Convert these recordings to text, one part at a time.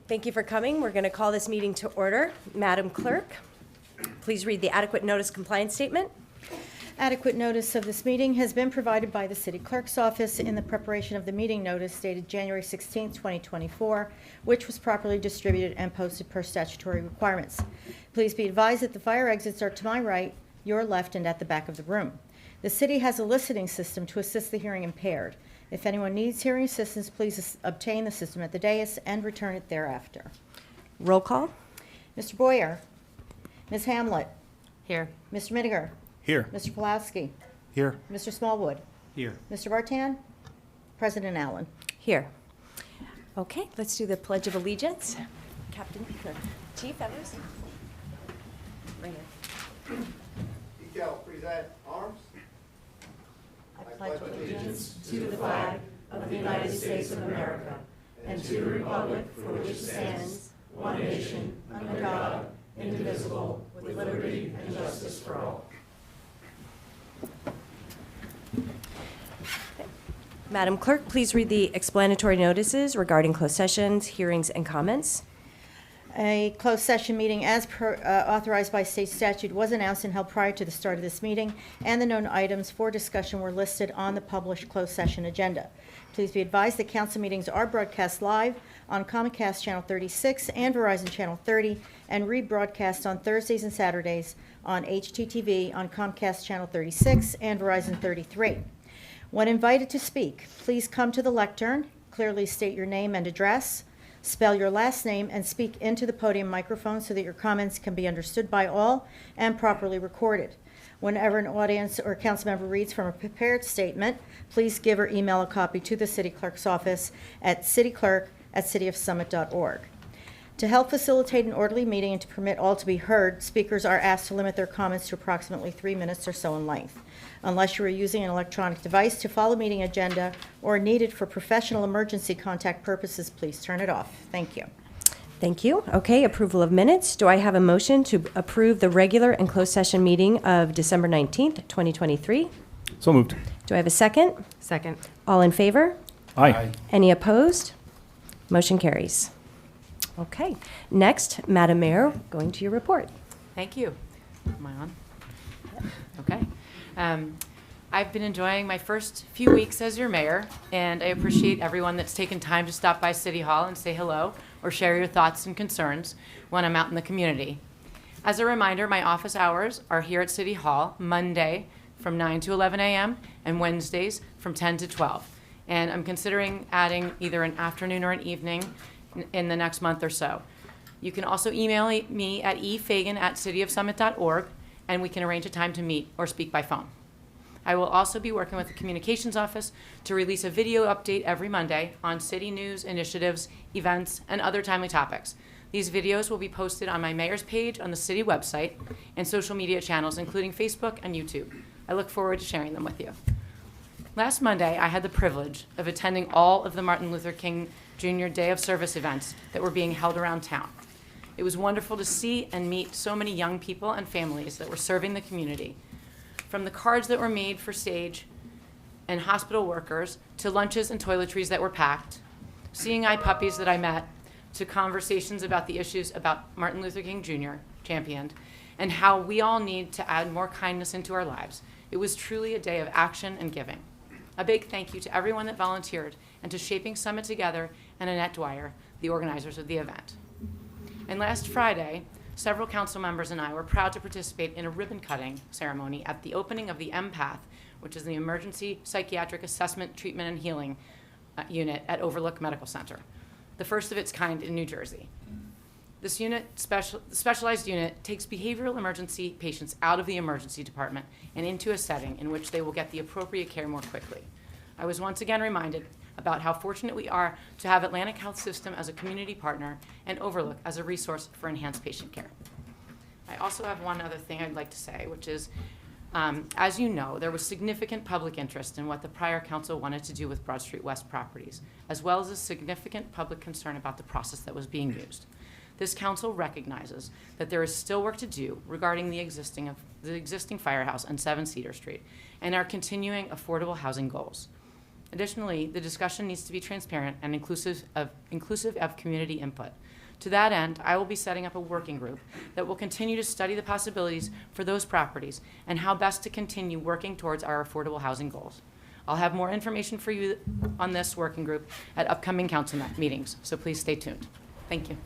Thank you for coming. We're going to call this meeting to order. Madam Clerk, please read the adequate notice compliance statement. Adequate notice of this meeting has been provided by the City Clerk's office in the preparation of the meeting notice dated January 16, 2024, which was properly distributed and posted per statutory requirements. Please be advised that the fire exits are to my right, your left, and at the back of the room. The City has a listening system to assist the hearing impaired. If anyone needs hearing assistance, please obtain the system at the dais and return it thereafter. Roll call. Mr. Boyer. Ms. Hamlet. Here. Mr. Mittiger. Here. Mr. Pulowski. Here. Mr. Smallwood. Here. Mr. Vartan. President Allen. Here. Okay, let's do the Pledge of Allegiance. Captain, Chief Evers. Right here. Detail, present arms. I pledge allegiance to the flag of the United States of America and to the republic for which it stands, one nation, under God, indivisible, with liberty and justice for all. Madam Clerk, please read the explanatory notices regarding closed sessions, hearings, and comments. A closed session meeting as authorized by state statute was announced and held prior to the start of this meeting, and the known items for discussion were listed on the published closed session agenda. Please be advised that council meetings are broadcast live on Comcast Channel 36 and Verizon Channel 30, and rebroadcast on Thursdays and Saturdays on HTTV on Comcast Channel 36 and Verizon 33. When invited to speak, please come to the lectern, clearly state your name and address, spell your last name, and speak into the podium microphone so that your comments can be understood by all and properly recorded. Whenever an audience or council member reads from a prepared statement, please give or email a copy to the City Clerk's office at cityclerk@cityofsummit.org. To help facilitate an orderly meeting and to permit all to be heard, speakers are asked to limit their comments to approximately 3 minutes or so in length. Unless you are using an electronic device to follow meeting agenda or needed for professional emergency contact purposes, please turn it off. Thank you. Thank you. Okay, approval of minutes. Do I have a motion to approve the regular and closed session meeting of December 19th, 2023? So moved. Do I have a second? Second. All in favor? Aye. Any opposed? Motion carries. Okay. Next, Madam Mayor, going to your report. Thank you. Am I on? Okay. I've been enjoying my first few weeks as your mayor, and I appreciate everyone that's taken time to stop by City Hall and say hello or share your thoughts and concerns when I'm out in the community. As a reminder, my office hours are here at City Hall Monday from 9 to 11 a.m. and Wednesdays from 10 to 12. And I'm considering adding either an afternoon or an evening in the next month or so. You can also email me at efagan@cityofsummit.org, and we can arrange a time to meet or speak by phone. I will also be working with the communications office to release a video update every Monday on city news, initiatives, events, and other timely topics. These videos will be posted on my mayor's page on the city website and social media channels, including Facebook and YouTube. I look forward to sharing them with you. Last Monday, I had the privilege of attending all of the Martin Luther King Jr. Day of Service events that were being held around town. It was wonderful to see and meet so many young people and families that were serving the community. From the cards that were made for stage and hospital workers, to lunches and toiletries that were packed, seeing eye puppies that I met, to conversations about the issues about Martin Luther King Jr. championed, and how we all need to add more kindness into our lives. It was truly a day of action and giving. A big thank you to everyone that volunteered, and to Shaping Summit Together and Annette Dwyer, the organizers of the event. And last Friday, several council members and I were proud to participate in a ribbon-cutting ceremony at the opening of the MPATH, which is the Emergency Psychiatric Assessment, Treatment, and Healing unit at Overlook Medical Center, the first of its kind in New Jersey. This unit, specialized unit, takes behavioral emergency patients out of the emergency department and into a setting in which they will get the appropriate care more quickly. I was once again reminded about how fortunate we are to have Atlantic Health System as a community partner and Overlook as a resource for enhanced patient care. I also have one other thing I'd like to say, which is, as you know, there was significant public interest in what the prior council wanted to do with Broad Street West properties, as well as a significant public concern about the process that was being used. This council recognizes that there is still work to do regarding the existing firehouse on 7 Cedar Street and our continuing affordable housing goals. Additionally, the discussion needs to be transparent and inclusive of community input. To that end, I will be setting up a working group that will continue to study the possibilities for those properties and how best to continue working towards our affordable housing goals. I'll have more information for you on this working group at upcoming council meetings, so please stay tuned. Thank you.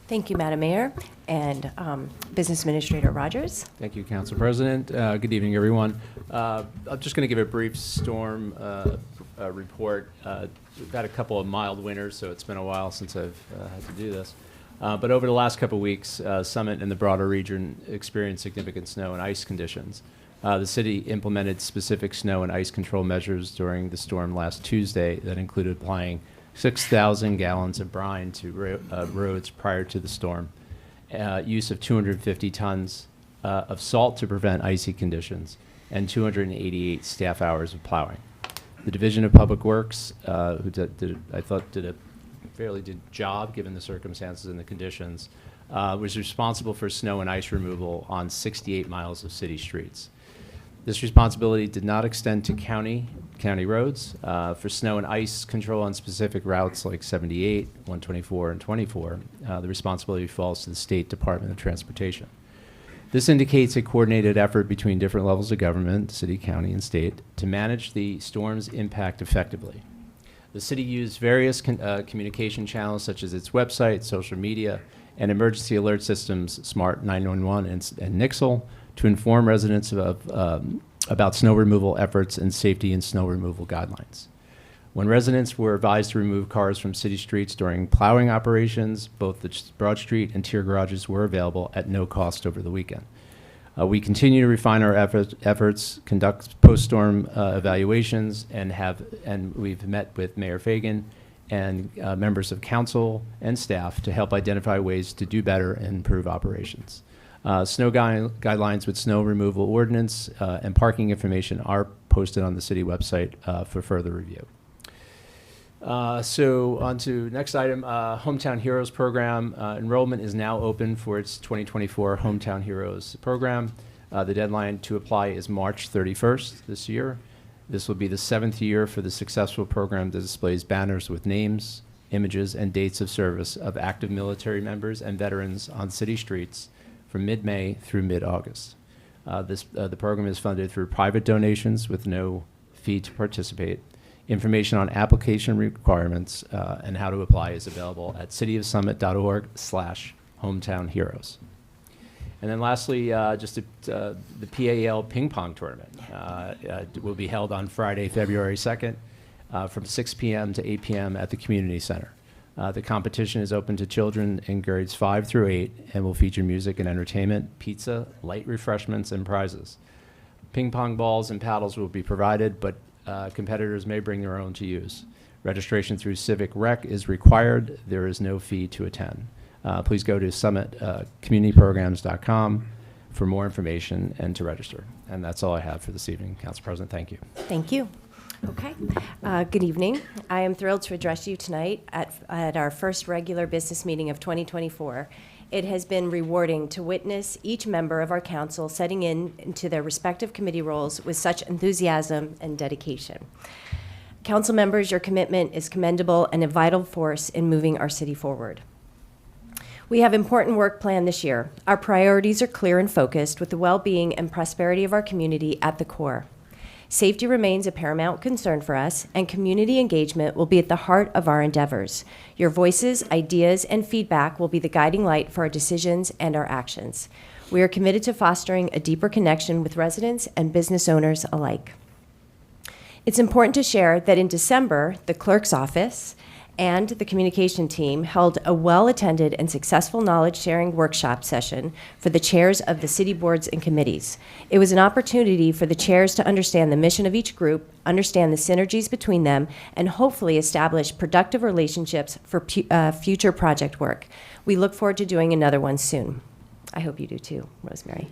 Thank you, Madam Mayor. And Business Administrator Rogers. Thank you, Council President. Good evening, everyone. I'm just going to give a brief storm report. We've had a couple of mild winters, so it's been a while since I've had to do this. But over the last couple of weeks, Summit and the broader region experienced significant snow and ice conditions. The city implemented specific snow and ice control measures during the storm last Tuesday that included applying 6,000 gallons of brine to roads prior to the storm, use of 250 tons of salt to prevent icy conditions, and 288 staff hours of plowing. The Division of Public Works, who I thought did a fairly good job given the circumstances and the conditions, was responsible for snow and ice removal on 68 miles of city streets. This responsibility did not extend to county roads. For snow and ice control on specific routes like 78, 124, and 24, the responsibility falls to the State Department of Transportation. This indicates a coordinated effort between different levels of government, city, county, and state, to manage the storm's impact effectively. The city used various communication channels such as its website, social media, and emergency alert systems, Smart 911 and Nixle, to inform residents about snow removal efforts and safety and snow removal guidelines. When residents were advised to remove cars from city streets during plowing operations, both the Broad Street and tier garages were available at no cost over the weekend. We continue to refine our efforts, conduct post-storm evaluations, and we've met with Mayor Fagan and members of council and staff to help identify ways to do better and improve operations. Snow guidelines with snow removal ordinance and parking information are posted on the city website for further review. So on to next item, Hometown Heroes program. Enrollment is now open for its 2024 Hometown Heroes program. The deadline to apply is March 31st this year. This will be the 7th year for the successful program that displays banners with names, images, and dates of service of active military members and veterans on city streets from mid-May through mid-August. The program is funded through private donations with no fee to participate. Information on application requirements and how to apply is available at cityofsummit.org/hometownheroes. And then lastly, the PAL ping pong tournament will be held on Friday, February 2nd from 6 p.m. to 8 p.m. at the community center. The competition is open to children in grades 5 through 8 and will feature music and entertainment, pizza, light refreshments, and prizes. Ping pong balls and paddles will be provided, but competitors may bring their own to use. Registration through Civic Rec is required. There is no fee to attend. Please go to summitcommunityprograms.com for more information and to register. And that's all I have for this evening, Council President. Thank you. Thank you. Okay. Good evening. I am thrilled to address you tonight at our first regular business meeting of 2024. It has been rewarding to witness each member of our council setting into their respective committee roles with such enthusiasm and dedication. Council members, your commitment is commendable and a vital force in moving our city forward. We have important work planned this year. Our priorities are clear and focused, with the well-being and prosperity of our community at the core. Safety remains a paramount concern for us, and community engagement will be at the heart of our endeavors. Your voices, ideas, and feedback will be the guiding light for our decisions and our actions. We are committed to fostering a deeper connection with residents and business owners alike. It's important to share that in December, the clerk's office and the communication team held a well-attended and successful knowledge-sharing workshop session for the chairs of the city boards and committees. It was an opportunity for the chairs to understand the mission of each group, understand the synergies between them, and hopefully establish productive relationships for future project work. We look forward to doing another one soon. I hope you do too, Rosemary.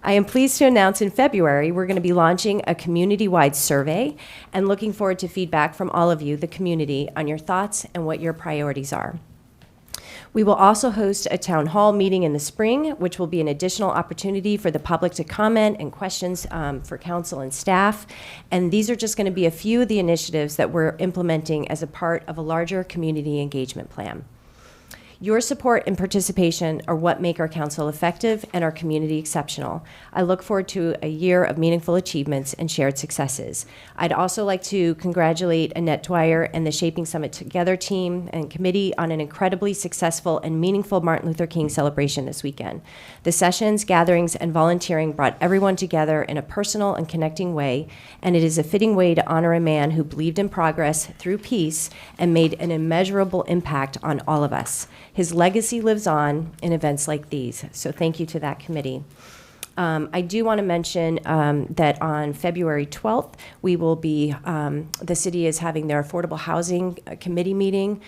I am pleased to announce in February we're going to be launching a community-wide survey and looking forward to feedback from all of you, the community, on your thoughts and what your priorities are. We will also host a town hall meeting in the spring, which will be an additional opportunity for the public to comment and questions for council and staff. And these are just going to be a few of the initiatives that we're implementing as a part of a larger community engagement plan. Your support and participation are what make our council effective and our community exceptional. I look forward to a year of meaningful achievements and shared successes. I'd also like to congratulate Annette Dwyer and the Shaping Summit Together team and committee on an incredibly successful and meaningful Martin Luther King celebration this weekend. The sessions, gatherings, and volunteering brought everyone together in a personal and connecting way, and it is a fitting way to honor a man who believed in progress through peace and made an immeasurable impact on all of us. His legacy lives on in events like these, so thank you to that committee. I do want to mention that on February 12th, we will be, the city is having their Affordable Housing Committee meeting.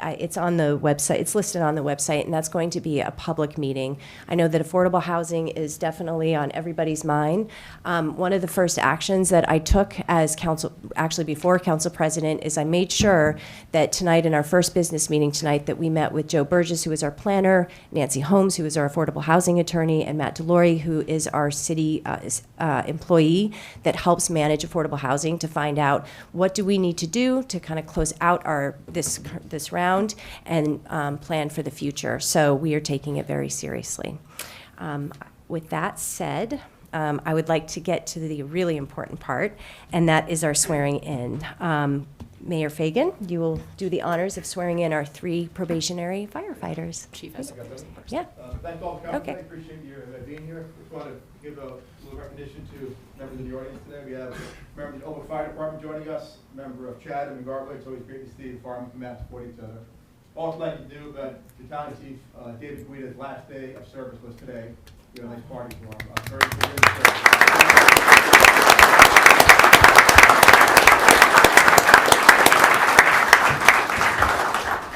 It's on the website, it's listed on the website, and that's going to be a public meeting. I know that affordable housing is definitely on everybody's mind. One of the first actions that I took as council, actually before council president, is I made sure that tonight, in our first business meeting tonight, that we met with Joe Burgess, who is our planner, Nancy Holmes, who is our affordable housing attorney, and Matt Delory, who is our city employee that helps manage affordable housing, to find out what do we need to do to kind of close out this round and plan for the future. So we are taking it very seriously. With that said, I would like to get to the really important part, and that is our swearing in. Mayor Fagan, you will do the honors of swearing in our 3 probationary firefighters. Chief has Yeah. Thank all the council. Okay. I appreciate you being here. Just want to give a little recognition to members of the audience today. We have a member of the Oakland Fire Department joining us, a member of Chatham and Garwood. It's always great to see the firemen come out and support each other. Also like to do, but Battalion Chief David Guida's last day of service was today. We had a nice party for him. Very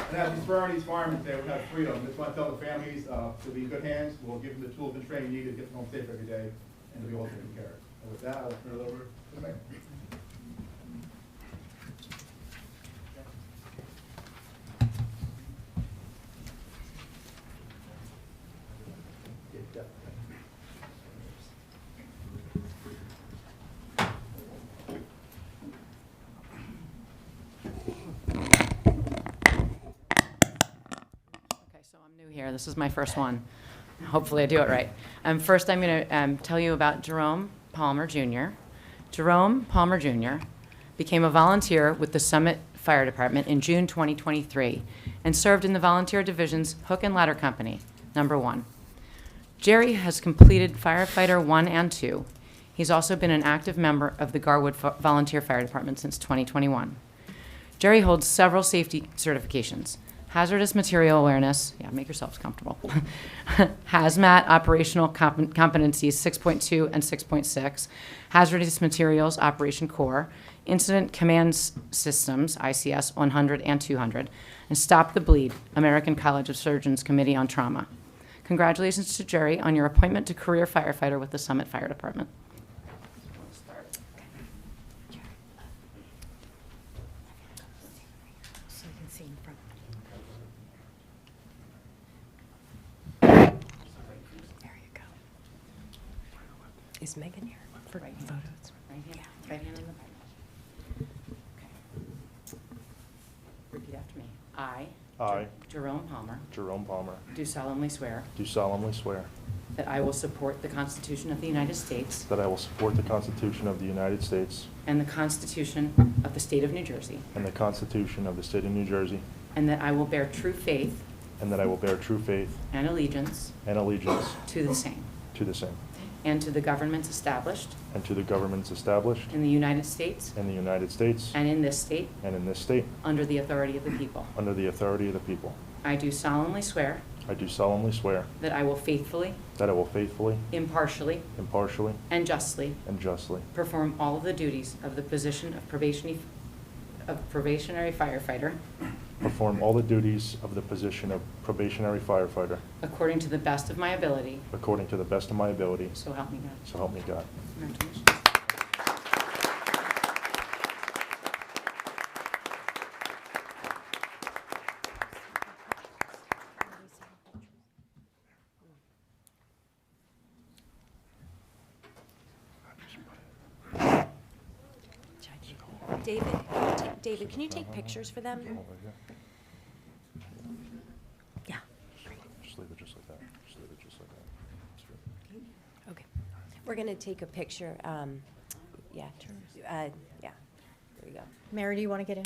And as we swear these firemen today, we have 3 of them. Just want to tell the families to be in good hands. We'll give them the tools and training needed to get them home safe every day and to be all taken care of. And with that, I'll turn it over to the mayor. So I'm new here. This is my first one. Hopefully I do it right. First, I'm going to tell you about Jerome Palmer Jr. Jerome Palmer Jr. became a volunteer with the Summit Fire Department in June 2023 and served in the Volunteer Division's Hook and Ladder Company, number 1. Jerry has completed Firefighter 1 and 2. He's also been an active member of the Garwood Volunteer Fire Department since 2021. Jerry holds several safety certifications: hazardous material awareness, yeah, make yourselves comfortable, hazmat operational competencies 6.2 and 6.6, hazardous materials operation core, incident command systems, ICS 100 and 200, and Stop the Bleed, American College of Surgeons Committee on Trauma. Congratulations to Jerry on your appointment to career firefighter with the Summit Fire Department. So you can see in front. There you go. Is Megan here for photos? Right hand on the Bible. Okay. Repeat after me. I, Jerome Palmer, Jerome Palmer, do solemnly swear do solemnly swear that I will support the Constitution of the United States that I will support the Constitution of the United States and the Constitution of the State of New Jersey, and the Constitution of the State of New Jersey, and that I will bear true faith and that I will bear true faith and allegiance and allegiance to the same, to the same, and to the governments established and to the governments established in the United States in the United States and in this state and in this state under the authority of the people. under the authority of the people. I do solemnly swear I do solemnly swear that I will faithfully, that I will faithfully, impartially, impartially, and justly and justly perform all of the duties of the position of probationary firefighter perform all the duties of the position of probationary firefighter according to the best of my ability, according to the best of my ability, so help me God. so help me God. Congratulations. David, can you take pictures for them? Just leave it just like that. Just leave it just like that. That's good. Okay. We're going to take a picture. Yeah. Yeah. There we go. Mary, do you want to get in?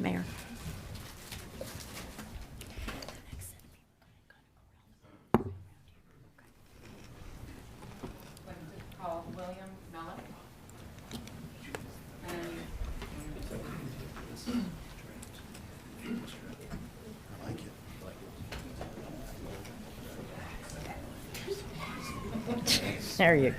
Mayor. I'd like to call William Melick. There you go.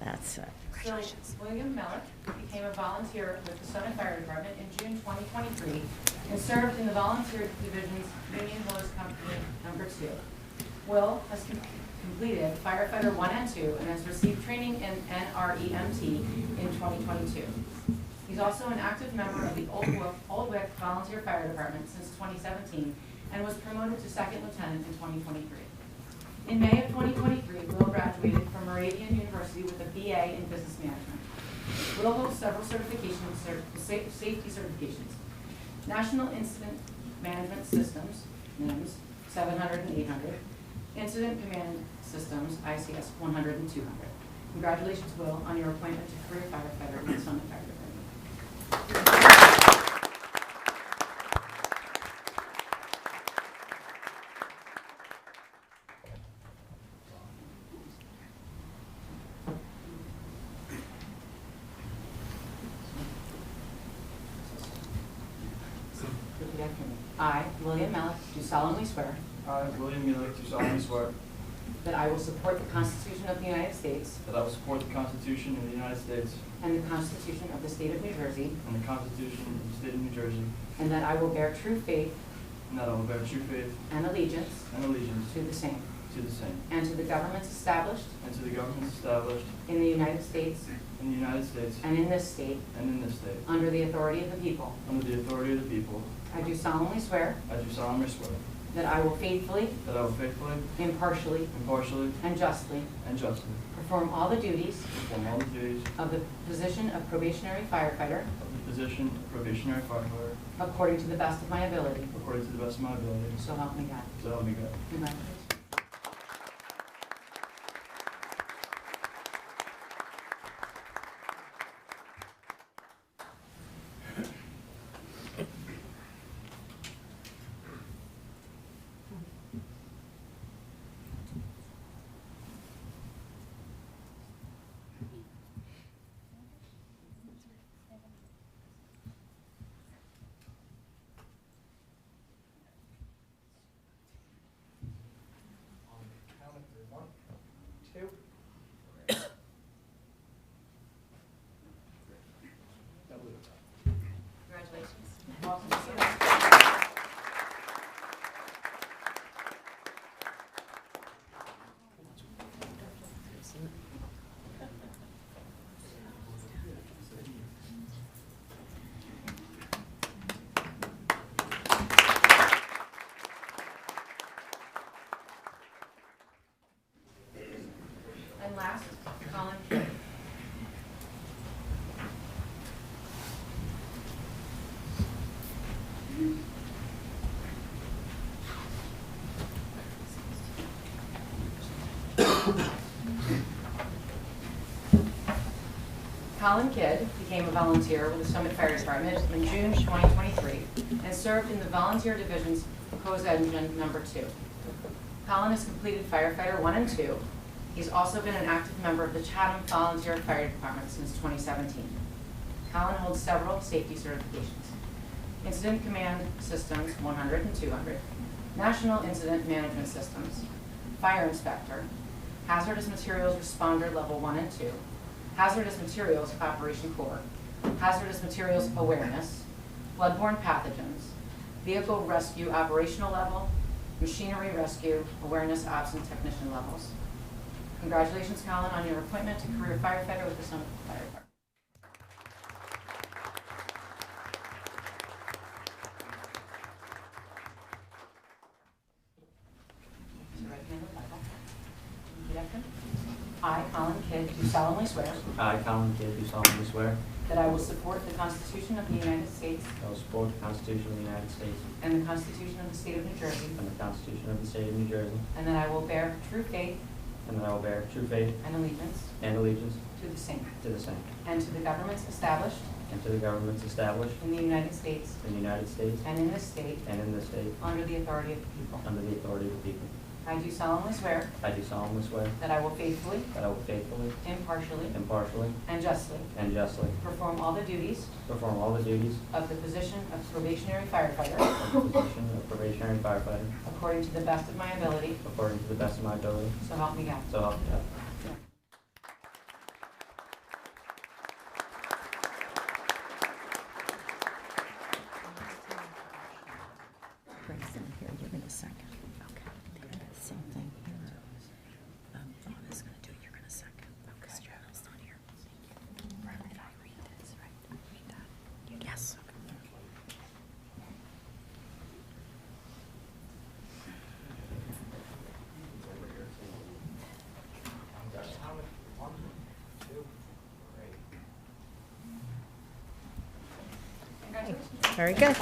That's it. So, William Melick became a volunteer with the Summit Fire Department in June 2023 and served in the Volunteer Division's Union Hose Company No. 2. Will has completed Firefighter 1 and 2 and has received training in NREMT in 2022. He's also an active member of the Old Wick Volunteer Fire Department since 2017 and was promoted to second lieutenant in 2023. In May of 2023, Will graduated from Moravian University with a BA in Business Management. Will holds several safety certifications. National Incident Management Systems, NIMS, 700 and 800. Incident Command Systems, ICS, 100 and 200. Congratulations, Will, on your appointment to career firefighter in the Summit Fire Department. Repeat after me. I, William Melick, do solemnly swear I, William Melick, do solemnly swear that I will support the Constitution of the United States that I will support the Constitution of the United States and the Constitution of the State of New Jersey, and the Constitution of the State of New Jersey, and that I will bear true faith and that I will bear true faith and allegiance and allegiance to the same, to the same, and to the governments established and to the governments established in the United States in the United States and in this state, and in this state, under the authority of the people. under the authority of the people. I do solemnly swear I do solemnly swear that I will faithfully, that I will faithfully, impartially, impartially, and justly and justly perform all the duties perform all the duties of the position of probationary firefighter of the position of probationary firefighter according to the best of my ability. according to the best of my ability. So help me God. So help me God. Congratulations. Congratulations. And last, Colin Kidd. Colin Kidd became a volunteer with the Summit Fire Department in June 2023 and served in the Volunteer Division's Hose Engine No. 2. Colin has completed Firefighter 1 and 2. He's also been an active member of the Chatham Volunteer Fire Department since 2017. Colin holds several safety certifications: Incident Command Systems 100 and 200, National Incident Management Systems, Fire Inspector, Hazardous Materials Responder Level 1 and 2, Hazardous Materials Operation Corps, Hazardous Materials Awareness, Bloodborne Pathogens, Vehicle Rescue Operational Level, machinery rescue, awareness ops, and technician levels. Congratulations, Colin, on your appointment to career firefighter with the Somerville Fire Department. I, Colin Kidd, do solemnly swear I, Colin Kidd, do solemnly swear that I will support the Constitution of the United States that I will support the Constitution of the United States and the Constitution of the State of New Jersey, and the Constitution of the State of New Jersey, and that I will bear true faith and that I will bear true faith and allegiance and allegiance to the same, to the same, and to the governments established and to the governments established in the United States in the United States and in this state and in this state under the authority of the people. under the authority of the people. I do solemnly swear I do solemnly swear that I will faithfully, that I will faithfully, impartially, impartially, and justly and justly perform all the duties perform all the duties of the position of probationary firefighter of the position of probationary firefighter according to the best of my ability, according to the best of my ability, so help me God. so help me God. Grayson, here, give me a second. Okay. Same thing here. Bob is going to do it, you're going to second. Okay. John's not here. Right, I read this, right? Read that. Yes. Very good.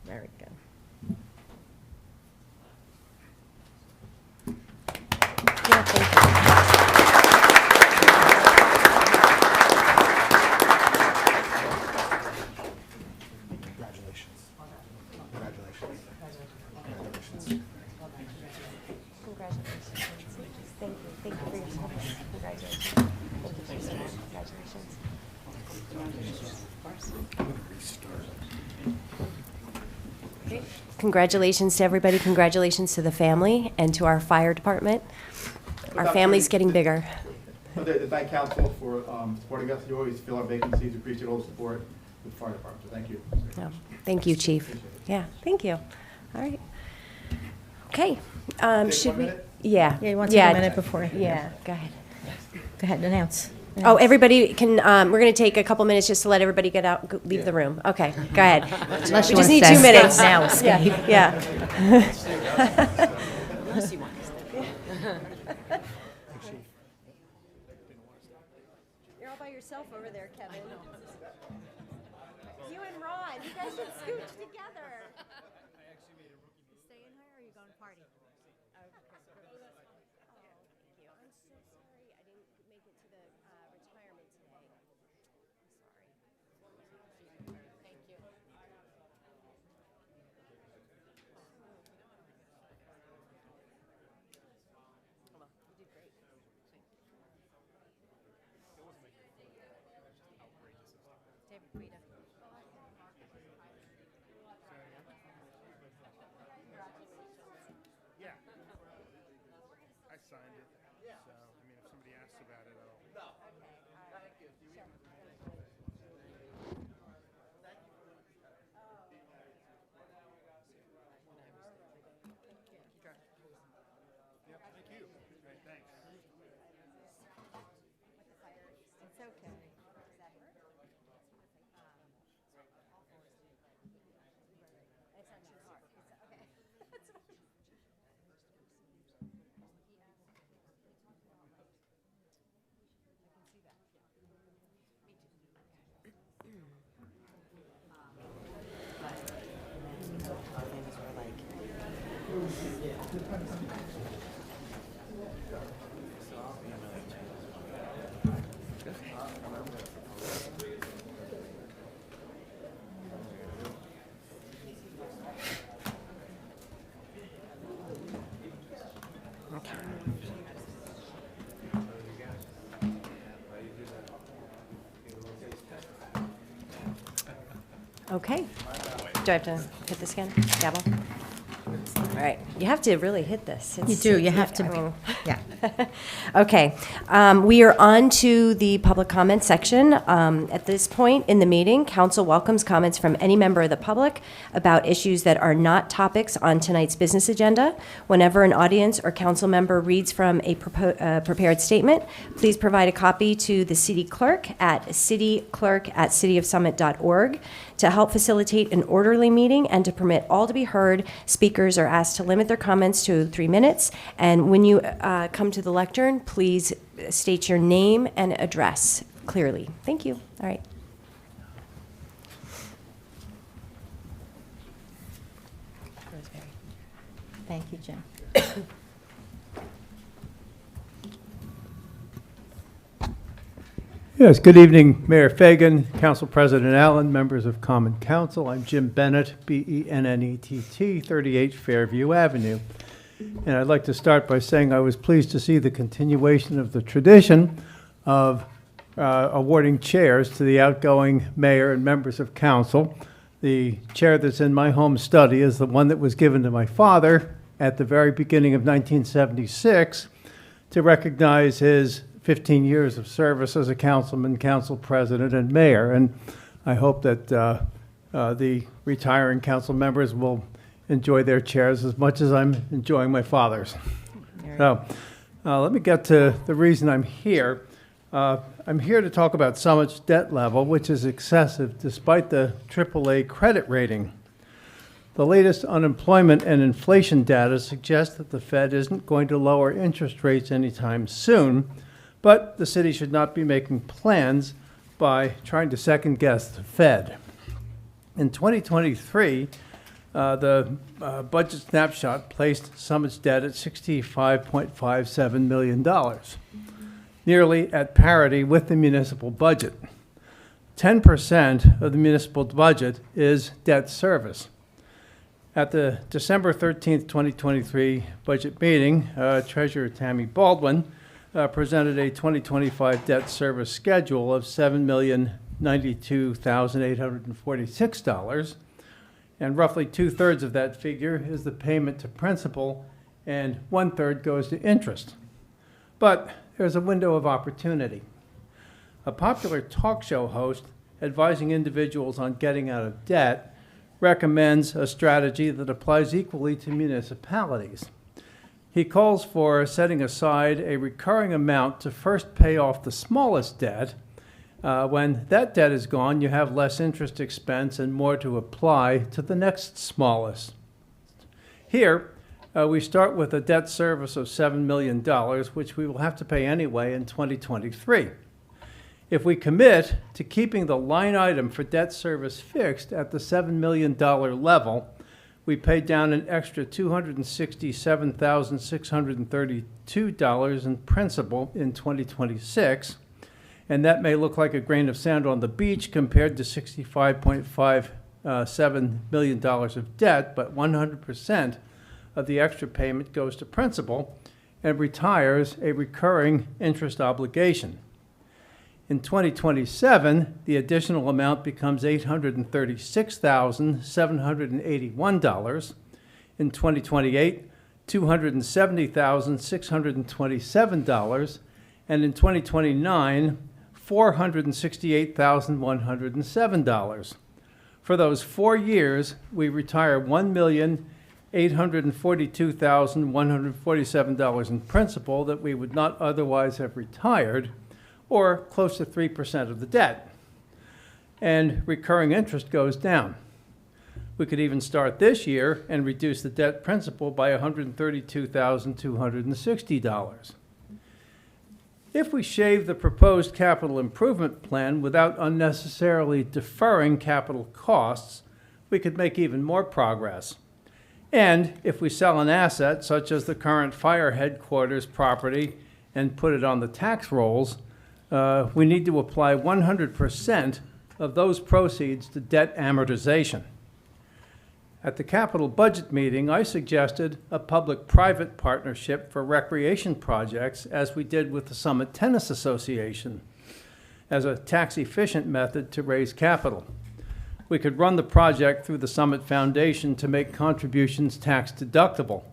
Very good. Yeah, thank you. Congratulations. Thank you. Thank you for your service. Congratulations. Thank you for your service. Congratulations. Congratulations to everybody. Congratulations to the family and to our fire department. Our family's getting bigger. I'd like to thank council for supporting us. You always fill our vacancies. Appreciate all the support with the fire department. So thank you. No, thank you, Chief. Yeah, thank you. All right. Okay. Take Should 1 we? minute? Yeah. Yeah, you want to take a minute before? Yeah, go ahead. Go ahead, announce. Oh, everybody can, we're going to take a couple minutes just to let everybody get out, leave the room. Okay, go ahead. Unless We you just want need to 2 minutes. now, Yeah, escape. yeah. You're all by yourself over there, Kevin. You and Ron, you guys should scooch together. Staying here, or are you going to party? Oh, thank you. I'm so sorry I didn't make it to the retirement today. I'm sorry. Thank you. Well, you did great. David Guida. Yeah. I signed it, so, I mean, if somebody asks about it, I'll... Yeah, thank you. All right, thanks. It's okay. It's not too hard. Okay. Okay. Do I have to hit this again? Gavel? All right, you have to really hit this. You do, you have to, I mean, yeah. Okay, we are on to the public comment section. At this point in the meeting, council welcomes comments from any member of the public about issues that are not topics on tonight's business agenda. Whenever an audience or council member reads from a prepared statement, please provide a copy to the city clerk at cityclerk@cityofsummit.org. To help facilitate an orderly meeting and to permit all to be heard, speakers are asked to limit their comments to 3 minutes. And when you come to the lectern, please state your name and address clearly. Thank you. All right. Thank you, Jim. Yes, good evening, Mayor Fagan, Council President Allen, members of Common Council. I'm Jim Bennett, B-E-N-N-E-T-T, 38 Fairview Avenue. And I'd like to start by saying I was pleased to see the continuation of the tradition of awarding chairs to the outgoing mayor and members of council. The chair that's in my home study is the one that was given to my father at the very beginning of 1976 to recognize his 15 years of service as a councilman, council president, and mayor. And I hope that the retiring council members will enjoy their chairs as much as I'm enjoying my father's. So let me get to the reason I'm here. I'm here to talk about Summit's debt level, which is excessive despite the AAA credit rating. The latest unemployment and inflation data suggest that the Fed isn't going to lower interest rates anytime soon, but the city should not be making plans by trying to second-guess the Fed. In 2023, the budget snapshot placed Summit's debt at $65.57 million, nearly at parity with the municipal budget. 10% of the municipal budget is debt service. At the December 13th, 2023 budget meeting, Treasurer Tammy Baldwin presented a 2025 debt service schedule of $7,092,846, and roughly 2/3 of that figure is the payment to principal, and 1/3 goes to interest. But there's a window of opportunity. A popular talk show host advising individuals on getting out of debt recommends a strategy that applies equally to municipalities. He calls for setting aside a recurring amount to first pay off the smallest debt. When that debt is gone, you have less interest expense and more to apply to the next smallest. Here, we start with a debt service of $7 million, which we will have to pay anyway in 2023. If we commit to keeping the line item for debt service fixed at the $7 million level, we pay down an extra $267,632 in principal in 2026, and that may look like a grain of sand on the beach compared to $65.57 million of debt, but 100% of the extra payment goes to principal and retires a recurring interest obligation. In 2027, the additional amount becomes $836,781. In 2028, $270,627. And in 2029, $468,107. For those 4 years, we retire $1,842,147 in principal that we would not otherwise have retired, or close to 3% of the debt. And recurring interest goes down. We could even start this year and reduce the debt principal by $132,260. If we shave the proposed capital improvement plan without unnecessarily deferring capital costs, we could make even more progress. And if we sell an asset, such as the current fire headquarters property, and put it on the tax rolls, we need to apply 100% of those proceeds to debt amortization. At the capital budget meeting, I suggested a public-private partnership for recreation projects, as we did with the Summit Tennis Association, as a tax-efficient method to raise capital. we could run the project through the Summit Foundation to make contributions tax deductible.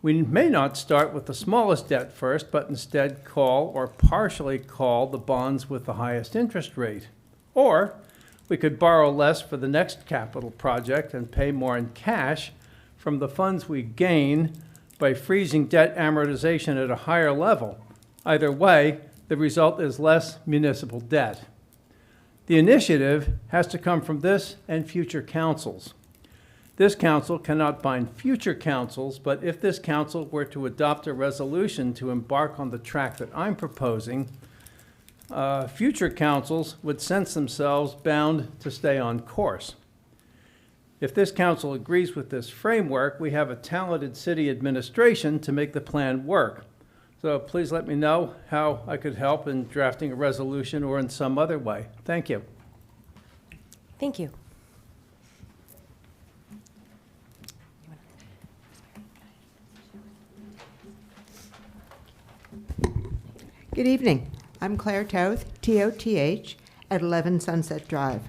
We may not start with the smallest debt first, but instead call or partially call the bonds with the highest interest rate. Or we could borrow less for the next capital project and pay more in cash from the funds we gain by freezing debt amortization at a higher level. Either way, the result is less municipal debt. The initiative has to come from this and future councils. This council cannot bind future councils, but if this council were to adopt a resolution to embark on the track that I'm proposing, future councils would sense themselves bound to stay on course. If this council agrees with this framework, we have a talented city administration to make the plan work. So please let me know how I could help in drafting a resolution or in some other way. Thank you. Thank you. Good evening. I'm Claire Toth, T-O-T-H, at 11 Sunset Drive.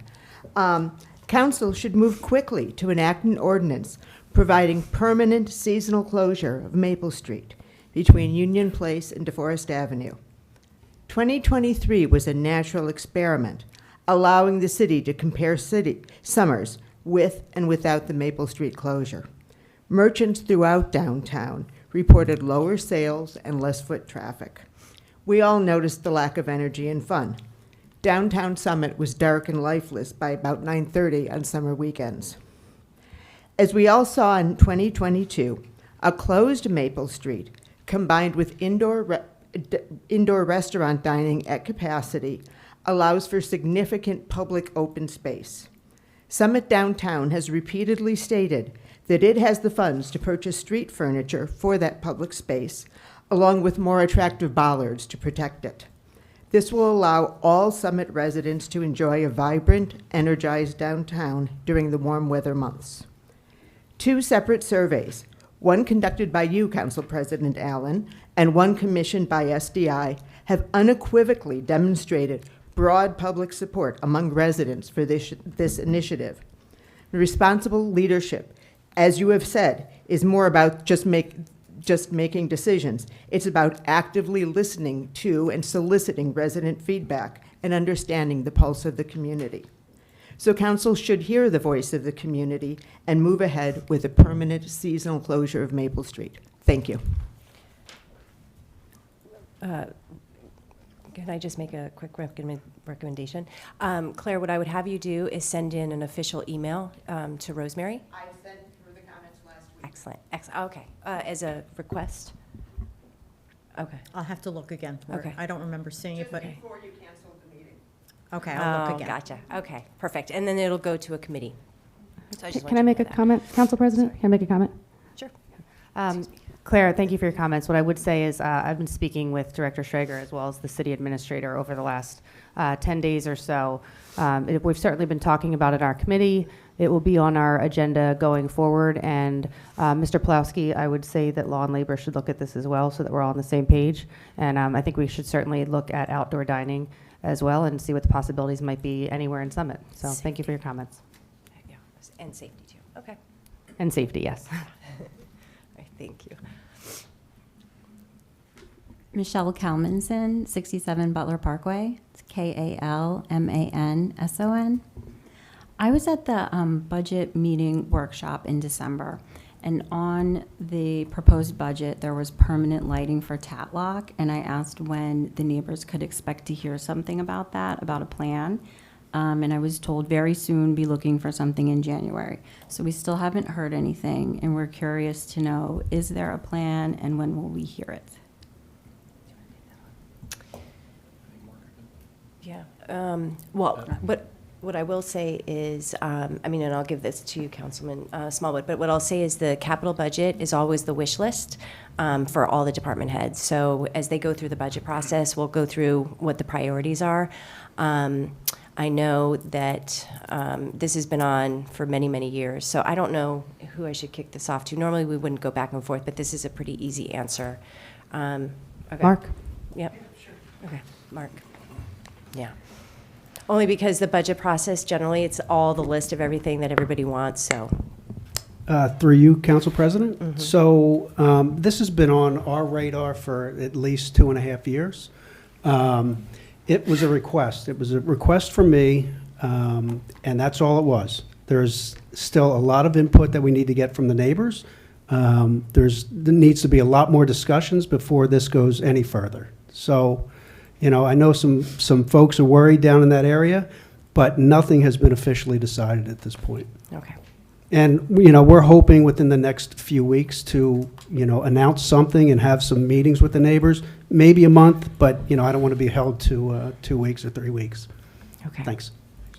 Council should move quickly to enact an ordinance providing permanent seasonal closure of Maple Street between Union Place and DeForest Avenue. 2023 was a natural experiment, allowing the city to compare summers with and without the Maple Street closure. Merchants throughout downtown reported lower sales and less foot traffic. We all noticed the lack of energy and fun. Downtown Summit was dark and lifeless by about 9:30 on summer weekends. As we all saw in 2022, a closed Maple Street combined with indoor restaurant dining at capacity allows for significant public open space. Summit Downtown has repeatedly stated that it has the funds to purchase street furniture for that public space, along with more attractive bollards to protect it. This will allow all Summit residents to enjoy a vibrant, energized downtown during the warm weather months. 2 separate surveys, one conducted by you, Council President Allen, and one commissioned by SDI, have unequivocally demonstrated broad public support among residents for this initiative. Responsible leadership, as you have said, is more about just making decisions. It's about actively listening to and soliciting resident feedback and understanding the pulse of the community. So council should hear the voice of the community and move ahead with a permanent seasonal closure of Maple Street. Thank you. Can I just make a quick recommendation? Claire, what I would have you do is send in an official email to Rosemary. I sent through the comments last week. Excellent. Okay. As a request? Okay. I'll have to look again. Okay. I don't remember seeing it, but, Just before you canceled the meeting. okay, I'll look Oh, again. gotcha. Okay, perfect. And then it'll go to a committee. So I just Can want I you make to a know that. comment, Council President? Can I make a comment? Sure. Claire, thank you for your comments. What I would say is I've been speaking with Director Schrager as well as the city administrator over the last 10 days or so. We've certainly been talking about it in our committee. It will be on our agenda going forward. And Mr. Plowski, I would say that Law and Labor should look at this as well so that we're all on the same page. And I think we should certainly look at outdoor dining as well and see what the possibilities might be anywhere in Summit. So thank you for your comments. Yeah, and safety too. Okay. And safety, yes. All right, thank you. Michelle Kalmanson, 67 Butler Parkway. It's Kalmanson. I was at the budget meeting workshop in December, and on the proposed budget, there was permanent lighting for Tatlock, and I asked when the neighbors could expect to hear something about that, about a plan. And I was told very soon be looking for something in January. So we still haven't heard anything, and we're curious to know, is there a plan, and when will we hear it? Yeah. Well, what I will say is, and I'll give this to you, Councilman Smallwood, but what I'll say is the capital budget is always the wish list for all the department heads. So as they go through the budget process, we'll go through what the priorities are. I know that this has been on for many, many years, so I don't know who I should kick this off to. Normally, we wouldn't go back and forth, but this is a pretty easy answer. Okay. Mark? Yep. Okay, Mark. Yeah. Only because the budget process, generally, it's all the list of everything that everybody wants, so. Through you, Council President. So this has been on our radar for at least 2.5 years. It was a request. It was a request from me, and that's all it was. There's still a lot of input that we need to get from the neighbors. There needs to be a lot more discussions before this goes any further. So, you know, I know some folks are worried down in that area, but nothing has been officially decided at this point. Okay. And, you know, we're hoping within the next few weeks to, you know, announce something and have some meetings with the neighbors, maybe a month, but, you know, I don't want to be held to 2 weeks or 3 weeks. Okay. Thanks.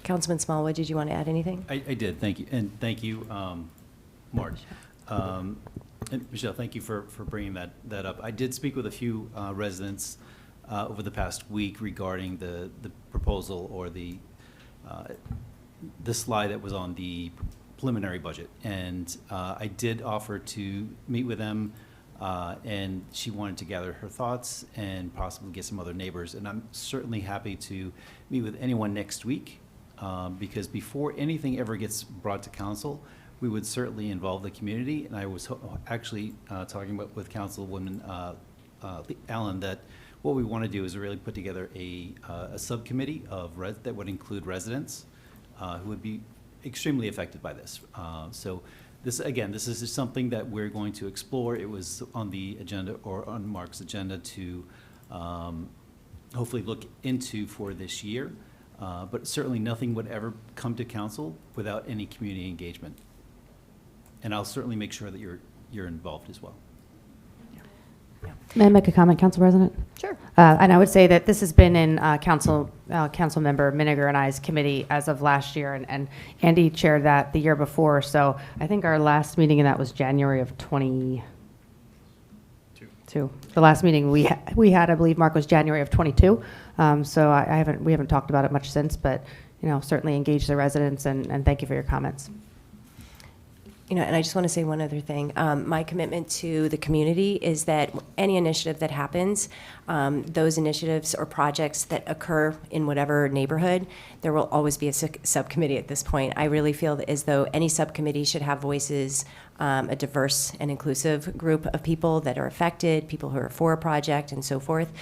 Councilman Smallwood, did you want to add anything? I did, thank you. And thank you, Marge. And Michelle, thank you for bringing that up. I did speak with a few residents over the past week regarding the proposal or the slide that was on the preliminary budget, and I did offer to meet with them, and she wanted to gather her thoughts and possibly get some other neighbors, and I'm certainly happy to meet with anyone next week, because before anything ever gets brought to council, we would certainly involve the community, and I was actually talking with Councilwoman Allen that what we want to do is really put together a subcommittee of that would include residents who would be extremely affected by this. So this is something that we're going to explore. It was on the agenda, or on Mark's agenda, to hopefully look into for this year. But certainly nothing would ever come to council without any community engagement. And I'll certainly make sure that you're involved as well. May I make a comment, Council President? Sure. And I would say that this has been in Councilmember Miniger and I's committee as of last year, and Andy chaired that the year before. So I think our last meeting in that was January of 22. The last meeting we had, I believe, Mark, was January of 22. So we haven't talked about it much since, but you know, certainly engage the residents, and thank you for your comments. You know, and I just want to say one other thing. My commitment to the community is that any initiative that happens, those initiatives or projects that occur in whatever neighborhood, there will always be a subcommittee at this point. I really feel as though any subcommittee should have voices, a diverse and inclusive group of people that are affected, people who are for a project and so forth,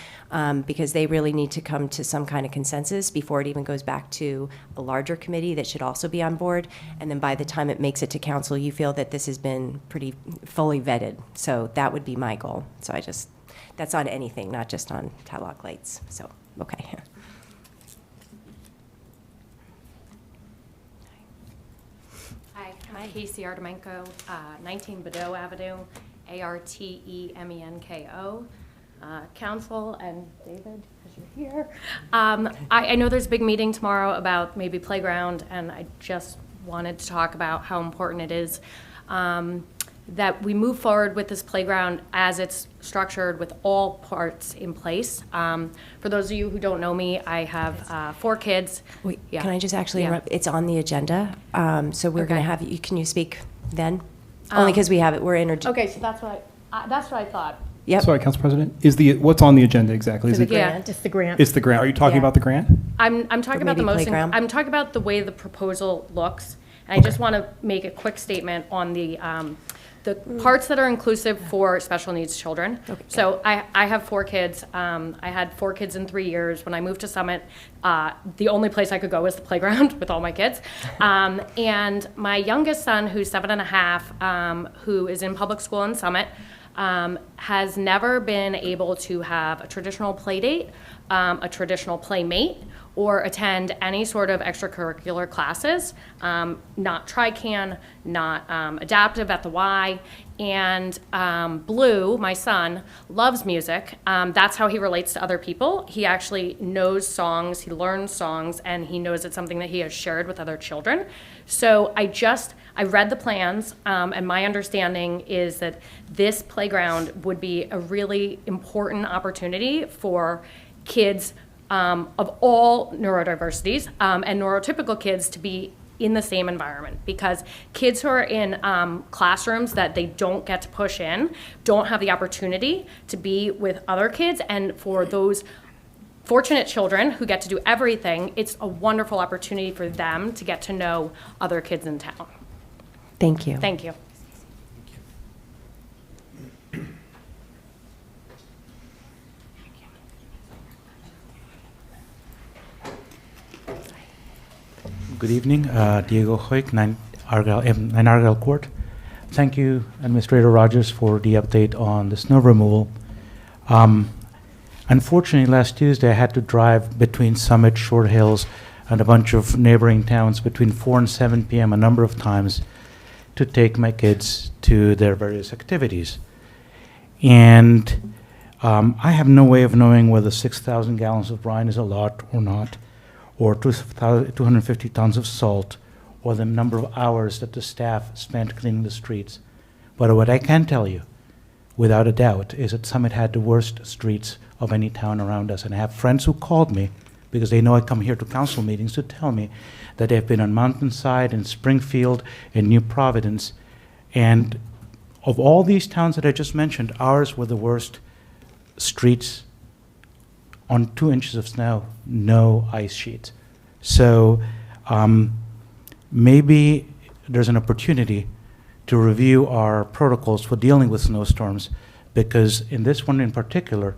because they really need to come to some kind of consensus before it even goes back to a larger committee that should also be on board. And then by the time it makes it to council, you feel that this has been pretty fully vetted. So that would be my goal. So that's on anything, not just on Tatlock lights. So, okay. Hi, I'm Casey Artemenko, 19 Badeau Avenue, Artemenko. Council and David, because you're here. I know there's a big meeting tomorrow about maybe playground, and I just wanted to talk about how important it is that we move forward with this playground as it's structured with all parts in place. For those of you who don't know me, I have 4 kids. Wait, can I just actually interrupt? It's on the agenda, so we're going to have you. Can you speak then? Only because we have it. We're interjecting. Okay, so that's what I thought. Yep. Sorry, Council President. What's on the agenda exactly? It's the grant. It's the grant. It's the grant. Are you talking about the grant? I'm talking about the most. Playground? I'm talking about the way the proposal looks, and I just want to make a quick statement on the parts that are inclusive for special needs children. Okay. So I have 4 kids. I had 4 kids in 3 years. When I moved to Summit, the only place I could go was the playground with all my kids. And my youngest son, who's 7.5, who is in public school in Summit, has never been able to have a traditional play date, a traditional playmate, or attend any sort of extracurricular classes, not Tri-Can, not adaptive at the Y. And Blue, my son, loves music. That's how he relates to other people. He actually knows songs, he learns songs, and he knows it's something that he has shared with other children. So I read the plans, and my understanding is that this playground would be a really important opportunity for kids of all neurodiversities and neurotypical kids to be in the same environment, because kids who are in classrooms that they don't get to push in don't have the opportunity to be with other kids, and for those fortunate children who get to do everything, it's a wonderful opportunity for them to get to know other kids in town. Thank you. Thank you. Good evening, Diego Hoyk, 9 Argyle Court. Thank you, Administrator Rogers, for the update on the snow removal. Unfortunately, last Tuesday, I had to drive between Summit, Short Hills, and a bunch of neighboring towns between 4 and 7 p.m. a number of times to take my kids to their various activities. And I have no way of knowing whether 6,000 gallons of brine is a lot or not, or 250 tons of salt, or the number of hours that the staff spent cleaning the streets. But what I can tell you, without a doubt, is that Summit had the worst streets of any town around us. And I have friends who called me, because they know I come here to council meetings, to tell me that they've been on Mountainside, in Springfield, in New Providence. And of all these towns that I just mentioned, ours were the worst streets on 2 inches of snow, no ice sheets. So maybe there's an opportunity to review our protocols for dealing with snowstorms, because in this one in particular,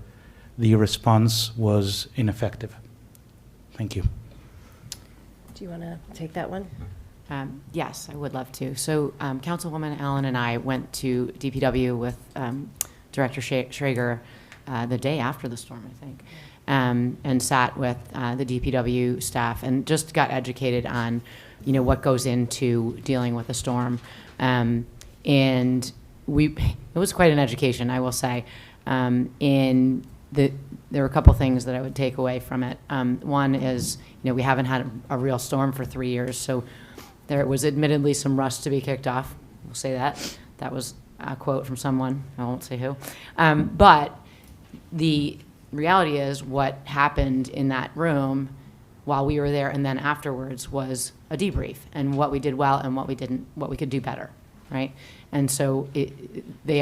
the response was ineffective. Thank you. Do you want to take that one? Yes, I would love to. So Councilwoman Allen and I went to DPW with Director Schrager the day after the storm, I think, and sat with the DPW staff and just got educated on, what goes into dealing with a storm. And it was quite an education, I will say. There were a couple things that I would take away from it. One is, we haven't had a real storm for 3 years, so there was admittedly some rust to be kicked off. We'll say that. That was a quote from someone. I won't say who. But the reality is what happened in that room while we were there and then afterwards was a debrief, and what we did well and what we didn't, what we could do better, right? And so they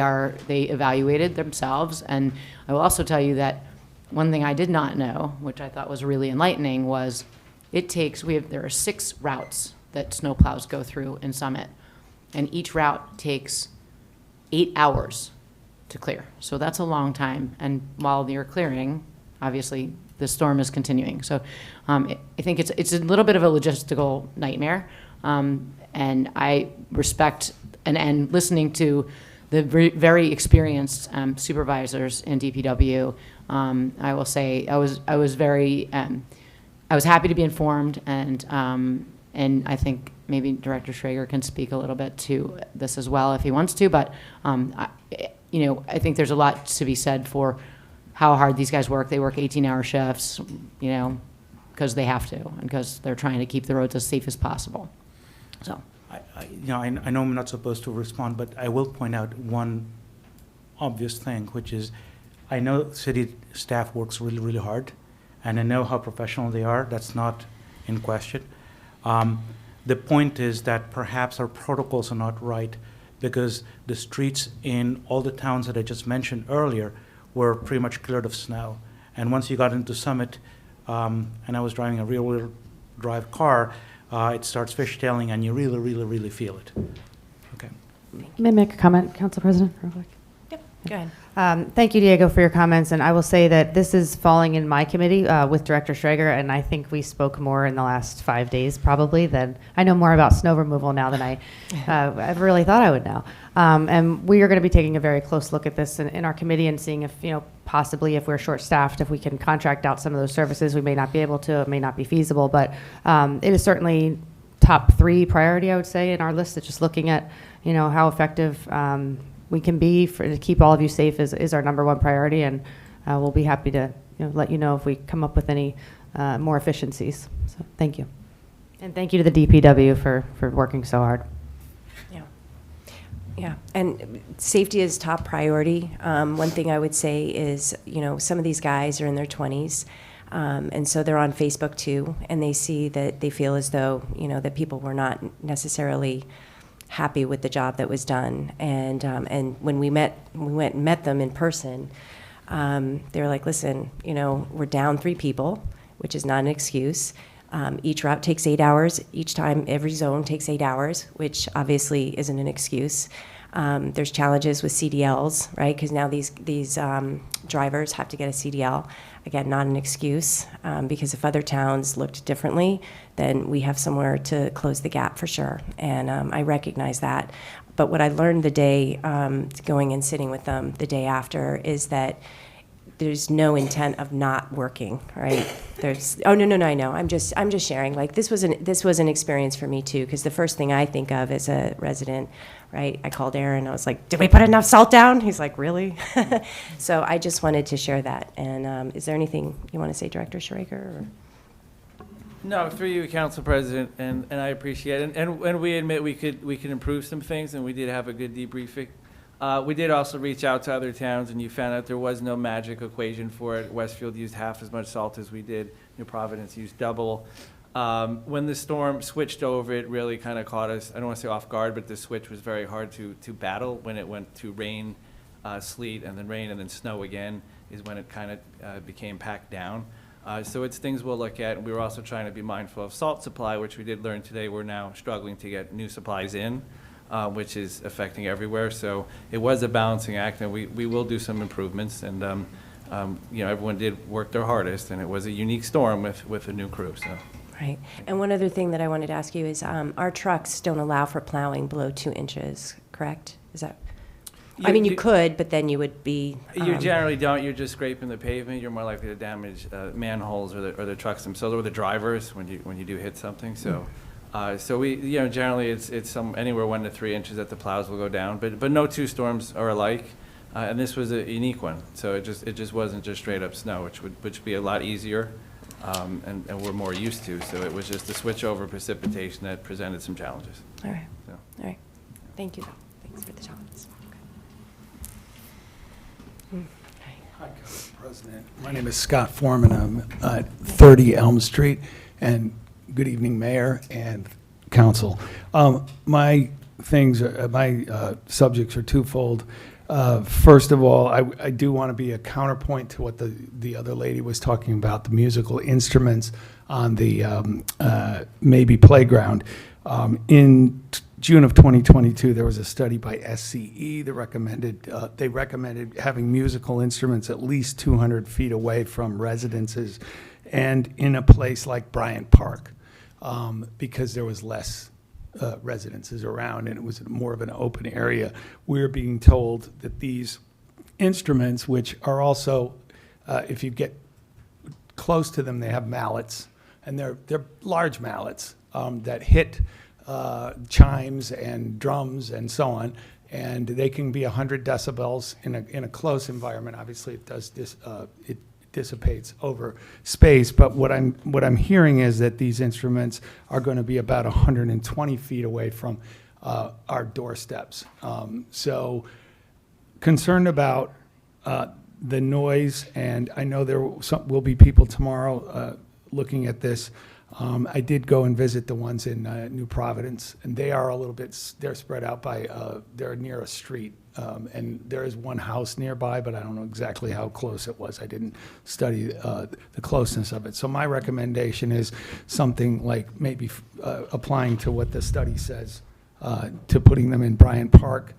evaluated themselves. And I will also tell you that one thing I did not know, which I thought was really enlightening, was there are 6 routes that snowplows go through in Summit, and each route takes 8 hours to clear. So that's a long time. And while you're clearing, obviously the storm is continuing. So I think it's a little bit of a logistical nightmare. And I respect and listening to the very experienced supervisors in DPW, I will say I was happy to be informed, and I think maybe Director Schrager can speak a little bit to this as well if he wants to. But I think there's a lot to be said for how hard these guys work. They work 18-hour shifts, because they have to, and because they're trying to keep the roads as safe as possible. So. I know I'm not supposed to respond, but I will point out one obvious thing, which is I know city staff works really, really hard, and I know how professional they are. That's not in question. The point is that perhaps our protocols are not right, because the streets in all the towns that I just mentioned earlier were pretty much cleared of snow. And once you got into Summit, and I was driving a rear-wheel drive car, it starts fishtailing, and you really, really, really feel it. Okay. May I make a comment, Council President, real quick? Yep, go ahead. Thank you, Diego, for your comments. And I will say that this is falling in my committee with Director Schrager, and I think we spoke more in the last 5 days probably than I know more about snow removal now than I ever really thought I would know. And we are going to be taking a very close look at this in our committee and seeing if, possibly if we're short-staffed, if we can contract out some of those services. We may not be able to, it may not be feasible, but it is certainly top 3 priority, I would say, in our list. It's just looking at, how effective we can be to keep all of you safe is our number 1 priority, and we'll be happy to let you know if we come up with any more efficiencies. So thank you. And thank you to the DPW for working so hard. Yeah, and safety is top priority. One thing I would say is, some of these guys are in their 20s, and so they're on Facebook too, and they see that they feel as though, that people were not necessarily happy with the job that was done. And when we went and met them in person, They were like, listen, we're down 3 people, which is not an excuse. Each route takes 8 hours. Each time, every zone takes 8 hours, which obviously isn't an excuse. There's challenges with CDLs, right? Because now these drivers have to get a CDL. Again, not an excuse, because if other towns looked differently, then we have somewhere to close the gap for sure. And I recognize that. But what I learned the day going and sitting with them the day after is that there's no intent of not working, right? No, I know. I'm just sharing. Like this was an experience for me too, because the first thing I think of as a resident, right? I called Aaron. I was like, "Did we put enough salt down?" He's like, "Really?" So I just wanted to share that. And is there anything you want to say, Director Schrager? Or? No, through you, Council President, and I appreciate it. And we admit we could improve some things, and we did have a good debriefing. We did also reach out to other towns, and you found out there was no magic equation for it. Westfield used half as much salt as we did. New Providence used double. When the storm switched over, it really kind of caught us, I don't want to say off guard, but the switch was very hard to battle. When it went to rain, sleet, and then rain, and then snow again, is when it kind of became packed down. So it's things we'll look at. We were also trying to be mindful of salt supply, which we did learn today. We're now struggling to get new supplies in, which is affecting everywhere. So it was a balancing act, and we will do some improvements. And everyone did work their hardest, and it was a unique storm with a new crew. So. Right. And one other thing that I wanted to ask you is our trucks don't allow for plowing below 2 inches, correct? Is that? I mean, you could, but then you would be. You generally don't. You're just scraping the pavement. You're more likely to damage manholes or the trucks themselves or the drivers when you do hit something. So, so we generally it's anywhere 1 to 3 inches that the plows will go down. But no 2 storms are alike, and this was a unique one. So it just wasn't just straight up snow, which would be a lot easier, and we're more used to. So it was just a switch over precipitation that presented some challenges. All right. So. All right. Thank you. Thanks for the comments. Hi, Council President. My name is Scott Foreman. I'm at 30 Elm Street. And good evening, Mayor and Council. My subjects are twofold. First of all, I do want to be a counterpoint to what the other lady was talking about, the musical instruments on the maybe playground. In June of 2022, there was a study by SCE that recommended having musical instruments at least 200 feet away from residences and in a place like Bryant Park, because there was less residences around and it was more of an open area. We're being told that these instruments, which are also, if you get close to them, they have mallets, and they're large mallets that hit chimes and drums and so on, and they can be 100 decibels in a close environment. Obviously, it does this. It dissipates over space, but what I'm hearing is that these instruments are going to be about 120 feet away from our doorsteps. So concerned about the noise, and I know there will be people tomorrow looking at this. I did go and visit the ones in New Providence, and they are a little bit, they're spread out by, they're near a street, and there is one house nearby, but I don't know exactly how close it was. I didn't study the closeness of it. So my recommendation is something like maybe applying to what the study says, to putting them in Bryant Park.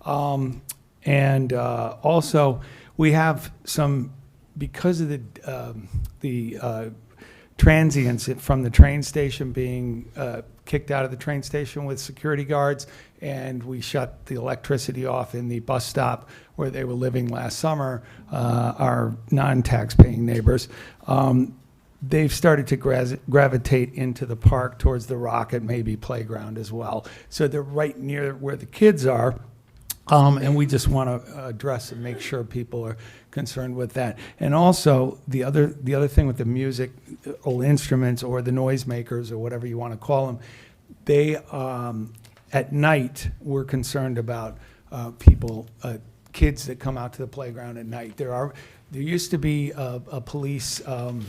And also, we have some, because of the transients from the train station being kicked out of the train station with security guards, and we shut the electricity off in the bus stop where they were living last summer, our non-tax-paying neighbors. They've started to gravitate into the park towards the Rocket maybe playground as well. So they're right near where the kids are. And we just want to address and make sure people are concerned with that. And also, the other thing with the music, old instruments or the noisemakers or whatever you want to call them, they, at night, we're concerned about people, kids that come out to the playground at night. There used to be a police, sort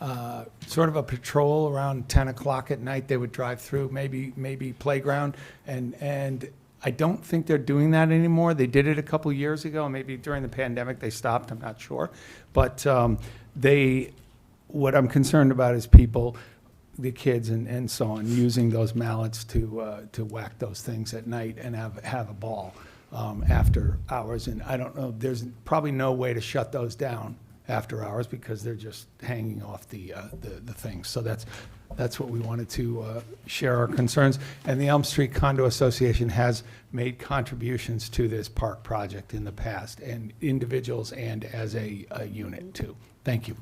of a patrol around 10 o'clock at night. They would drive through, maybe playground, and I don't think they're doing that anymore. They did it a couple years ago. Maybe during the pandemic they stopped. I'm not sure. But what I'm concerned about is people, the kids and so on, using those mallets to whack those things at night and have a ball after hours. And I don't know, there's probably no way to shut those down after hours because they're just hanging off the things. So that's what we wanted to share our concerns. And the Elm Street Condo Association has made contributions to this park project in the past, and individuals and as a unit too. Thank you.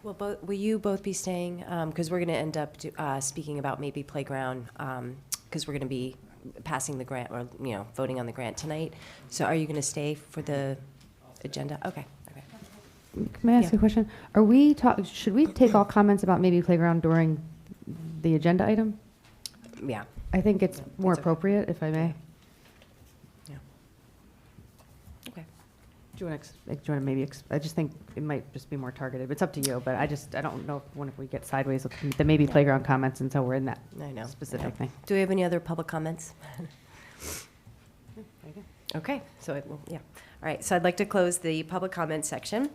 Will you both be staying? Because we're going to end up speaking about maybe playground, because we're going to be passing the grant or voting on the grant tonight. So are you going to stay for the agenda? Okay. May I ask a question? Should we take all comments about maybe playground during the agenda item? Yeah. I think it's more appropriate, if I may. Yeah. Okay. Do you want to maybe, I just think it might just be more targeted. It's up to you, but I don't know if we get sideways with the maybe playground comments until we're in that specific thing. Do we have any other public comments? Okay, so all right, so I'd like to close the public comment section.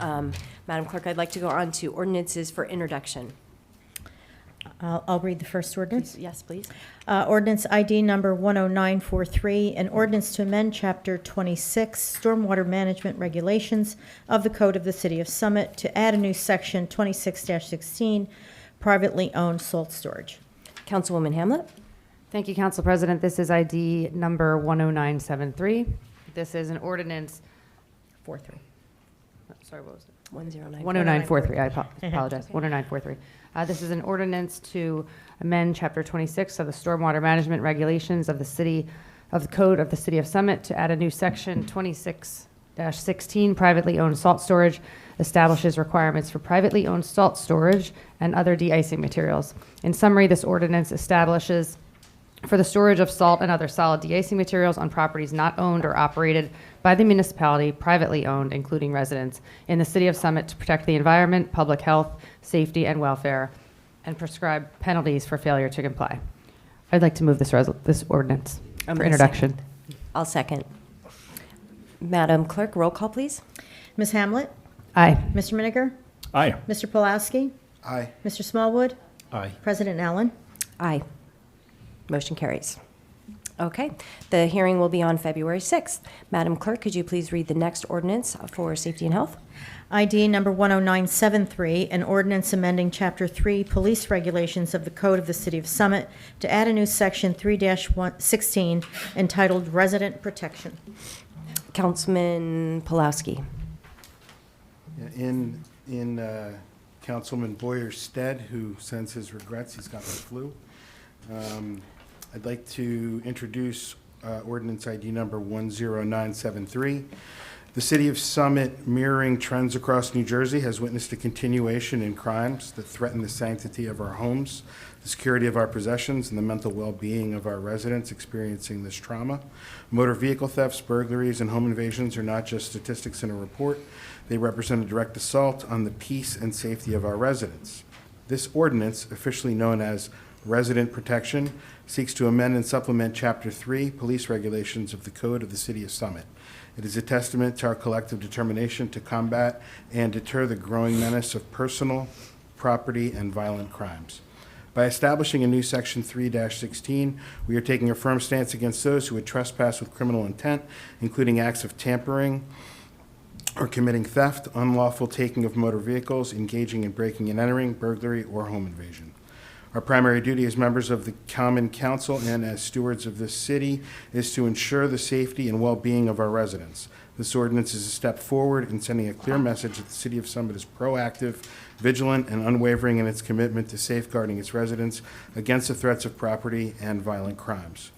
Madam Clerk, I'd like to go on to ordinances for introduction. I'll read the first ordinance. Yes, please. Ordinance ID number 10943, an ordinance to amend Chapter 26, Stormwater Management Regulations of the Code of the City of Summit to add a new Section 26-16, privately owned salt storage. Councilwoman Hamlet. Thank you, Council President. This is ID number 10973. This is an ordinance 43. Sorry, what was it? 109. 10943. I apologize. 10943. This is an ordinance to amend Chapter 26 of the Stormwater Management Regulations of the Code of the City of Summit to add a new Section 26-16, privately owned salt storage, establishes requirements for privately owned salt storage and other de-icing materials. In summary, this ordinance establishes for the storage of salt and other solid de-icing materials on properties not owned or operated by the municipality, privately owned, including residents, in the City of Summit to protect the environment, public health, safety, and welfare, and prescribe penalties for failure to comply. I'd like to move this ordinance for introduction. I'll second. Madam Clerk, roll call, please. Ms. Hamlet? Aye. Mr. Miniger? Aye. Mr. Pulowski? Aye. Mr. Smallwood? Aye. President Allen? Aye. Motion carries. Okay, the hearing will be on February 6th. Madam Clerk, could you please read the next ordinance for safety and health? ID number 10973, an ordinance amending Chapter 3 Police Regulations of the Code of the City of Summit to add a new Section 3-16 entitled Resident Protection. Councilman Pulowski. In Councilman Boyer's stead, who sends his regrets, he's got the flu. I'd like to introduce ordinance ID number 10973. The City of Summit, mirroring trends across New Jersey, has witnessed a continuation in crimes that threaten the sanctity of our homes, the security of our possessions, and the mental well-being of our residents experiencing this trauma. Motor vehicle thefts, burglaries, and home invasions are not just statistics in a report. They represent a direct assault on the peace and safety of our residents. This ordinance, officially known as Resident Protection, seeks to amend and supplement Chapter 3 Police Regulations of the Code of the City of Summit. It is a testament to our collective determination to combat and deter the growing menace of personal, property, and violent crimes. By establishing a new Section 3-16, we are taking a firm stance against those who would trespass with criminal intent, including acts of tampering or committing theft, unlawful taking of motor vehicles, engaging in breaking and entering, burglary, or home invasion. Our primary duty as members of the Common Council and as stewards of this city is to ensure the safety and well-being of our residents. This ordinance is a step forward in sending a clear message that the City of Summit is proactive, vigilant, and unwavering in its commitment to safeguarding its residents against the threats of property and violent crimes.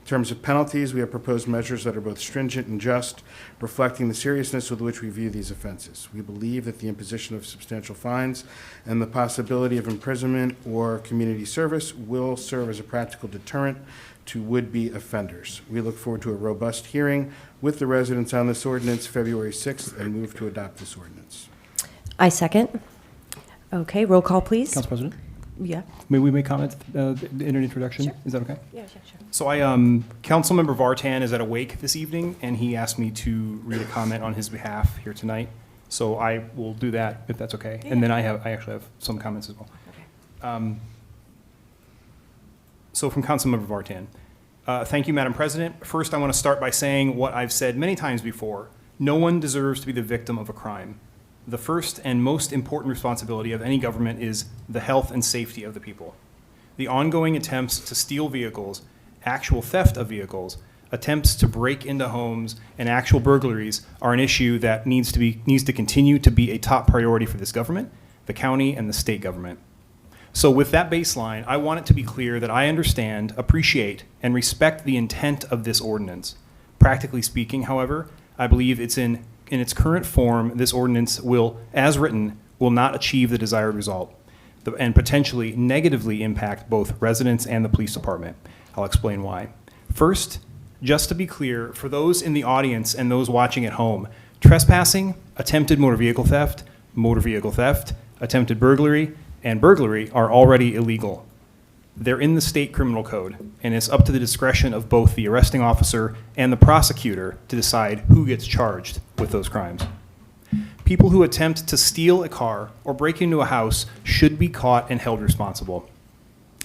In terms of penalties, we have proposed measures that are both stringent and just, reflecting the seriousness with which we view these offenses. We believe that the imposition of substantial fines and the possibility of imprisonment or community service will serve as a practical deterrent to would-be offenders. We look forward to a robust hearing with the residents on this ordinance February 6th and move to adopt this ordinance. I second. Okay, roll call, please. Council President? Yeah. May we make comments in an introduction? Sure. Is that okay? Yeah, sure. So Councilmember Vartan is at a wake this evening, and he asked me to read a comment on his behalf here tonight. So I will do that if that's okay. Yeah. And then I actually have some comments as well. Okay. So from Councilmember Vartan. Thank you, Madam President. First, I want to start by saying what I've said many times before. No one deserves to be the victim of a crime. The first and most important responsibility of any government is the health and safety of the people. The ongoing attempts to steal vehicles, actual theft of vehicles, attempts to break into homes, and actual burglaries are an issue that needs to continue to be a top priority for this government, the county, and the state government. So with that baseline, I want it to be clear that I understand, appreciate, and respect the intent of this ordinance. Practically speaking, however, I believe it's in its current form, this ordinance will, as written, will not achieve the desired result and potentially negatively impact both residents and the police department. I'll explain why. First, just to be clear, for those in the audience and those watching at home, trespassing, attempted motor vehicle theft, attempted burglary, and burglary are already illegal. They're in the state criminal code, and it's up to the discretion of both the arresting officer and the prosecutor to decide who gets charged with those crimes. People who attempt to steal a car or break into a house should be caught and held responsible.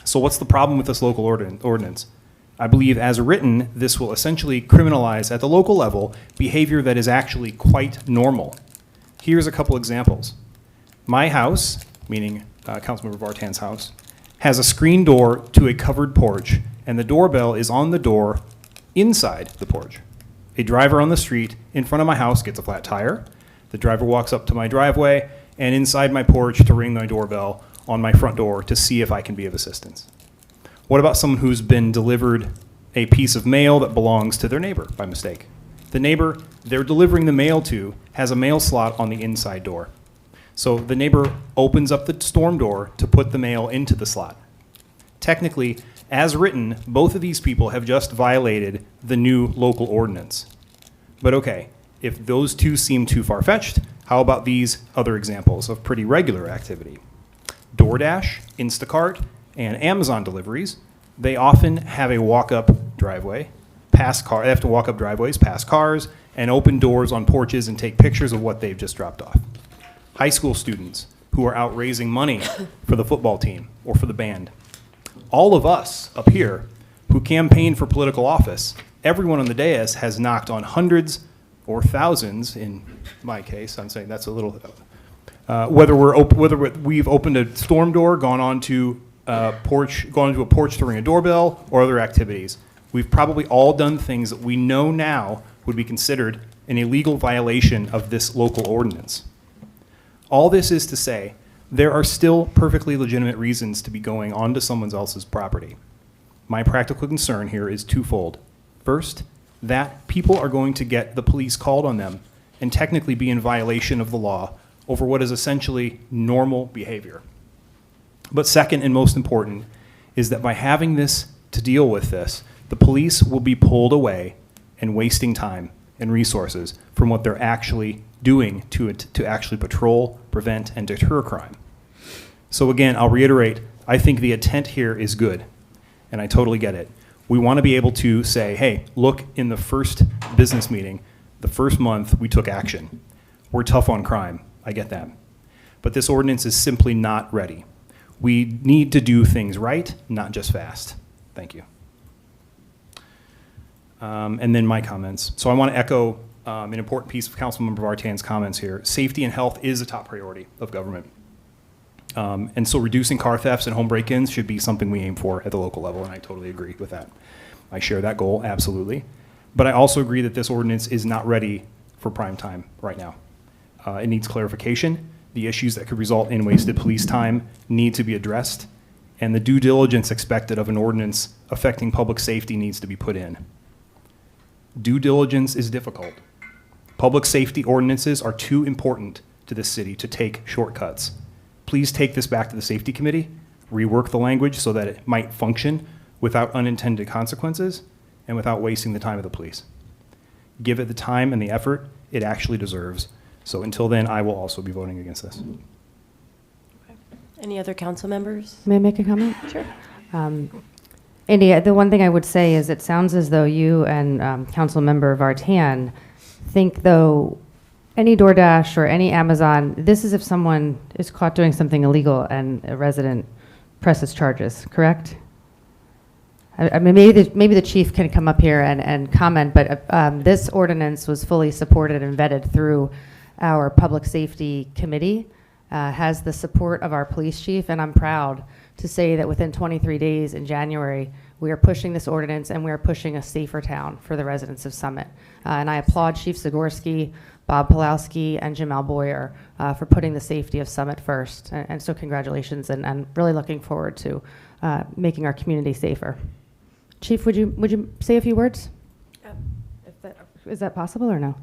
So what's the problem with this local ordinance? I believe as written, this will essentially criminalize at the local level behavior that is actually quite normal. Here's a couple examples. My house, meaning Councilmember Vartan's house, has a screen door to a covered porch, and the doorbell is on the door inside the porch. A driver on the street in front of my house gets a flat tire. The driver walks up to my driveway and inside my porch to ring my doorbell on my front door to see if I can be of assistance. What about someone who's been delivered a piece of mail that belongs to their neighbor by mistake? The neighbor they're delivering the mail to has a mail slot on the inside door. So the neighbor opens up the storm door to put the mail into the slot. Technically, as written, both of these people have just violated the new local ordinance. But okay, if those two seem too far-fetched, how about these other examples of pretty regular activity? DoorDash, Instacart, and Amazon deliveries, they often have a walk-up driveway, they have to walk up driveways, pass cars, and open doors on porches and take pictures of what they've just dropped off. High school students who are out raising money for the football team or for the band. All of us up here who campaign for political office, everyone on the dais has knocked on hundreds or thousands, in my case, I'm saying that's a little, whether we've opened a storm door, gone onto a porch to ring a doorbell, or other activities. We've probably all done things that we know now would be considered an illegal violation of this local ordinance. All this is to say, there are still perfectly legitimate reasons to be going onto someone else's property. My practical concern here is twofold. First, that people are going to get the police called on them and technically be in violation of the law over what is essentially normal behavior. But second and most important is that by having this to deal with this, the police will be pulled away and wasting time and resources from what they're actually doing to actually patrol, prevent, and deter crime. So again, I'll reiterate, I think the intent here is good, and I totally get it. We want to be able to say, hey, look, in the first business meeting, the first month, we took action. We're tough on crime. I get that. But this ordinance is simply not ready. We need to do things right, not just fast. Thank you. And then my comments. So I want to echo an important piece of Councilmember Vartan's comments here. Safety and health is a top priority of government. And so reducing car thefts and home break-ins should be something we aim for at the local level, and I totally agree with that. I share that goal, absolutely. But I also agree that this ordinance is not ready for prime time right now. It needs clarification. The issues that could result in wasted police time need to be addressed, and the due diligence expected of an ordinance affecting public safety needs to be put in. Due diligence is difficult. Public safety ordinances are too important to this city to take shortcuts. Please take this back to the safety committee, rework the language so that it might function without unintended consequences and without wasting the time of the police. Give it the time and the effort it actually deserves. So until then, I will also be voting against this. Any other council members? May I make a comment? Sure. Andy, the one thing I would say is it sounds as though you and Councilmember Vartan think, though, any DoorDash or any Amazon, this is if someone is caught doing something illegal and a resident presses charges, correct? I mean, maybe the chief can come up here and comment, but this ordinance was fully supported and vetted through our Public Safety Committee, has the support of our police chief, and I'm proud to say that within 23 days in January, we are pushing this ordinance and we are pushing a safer town for the residents of Summit. And I applaud Chief Zagorski, Bob Pulowski, and Jim Alboyer for putting the safety of Summit first. And so congratulations, and really looking forward to making our community safer. Chief, would you say a few words? Is that possible or no?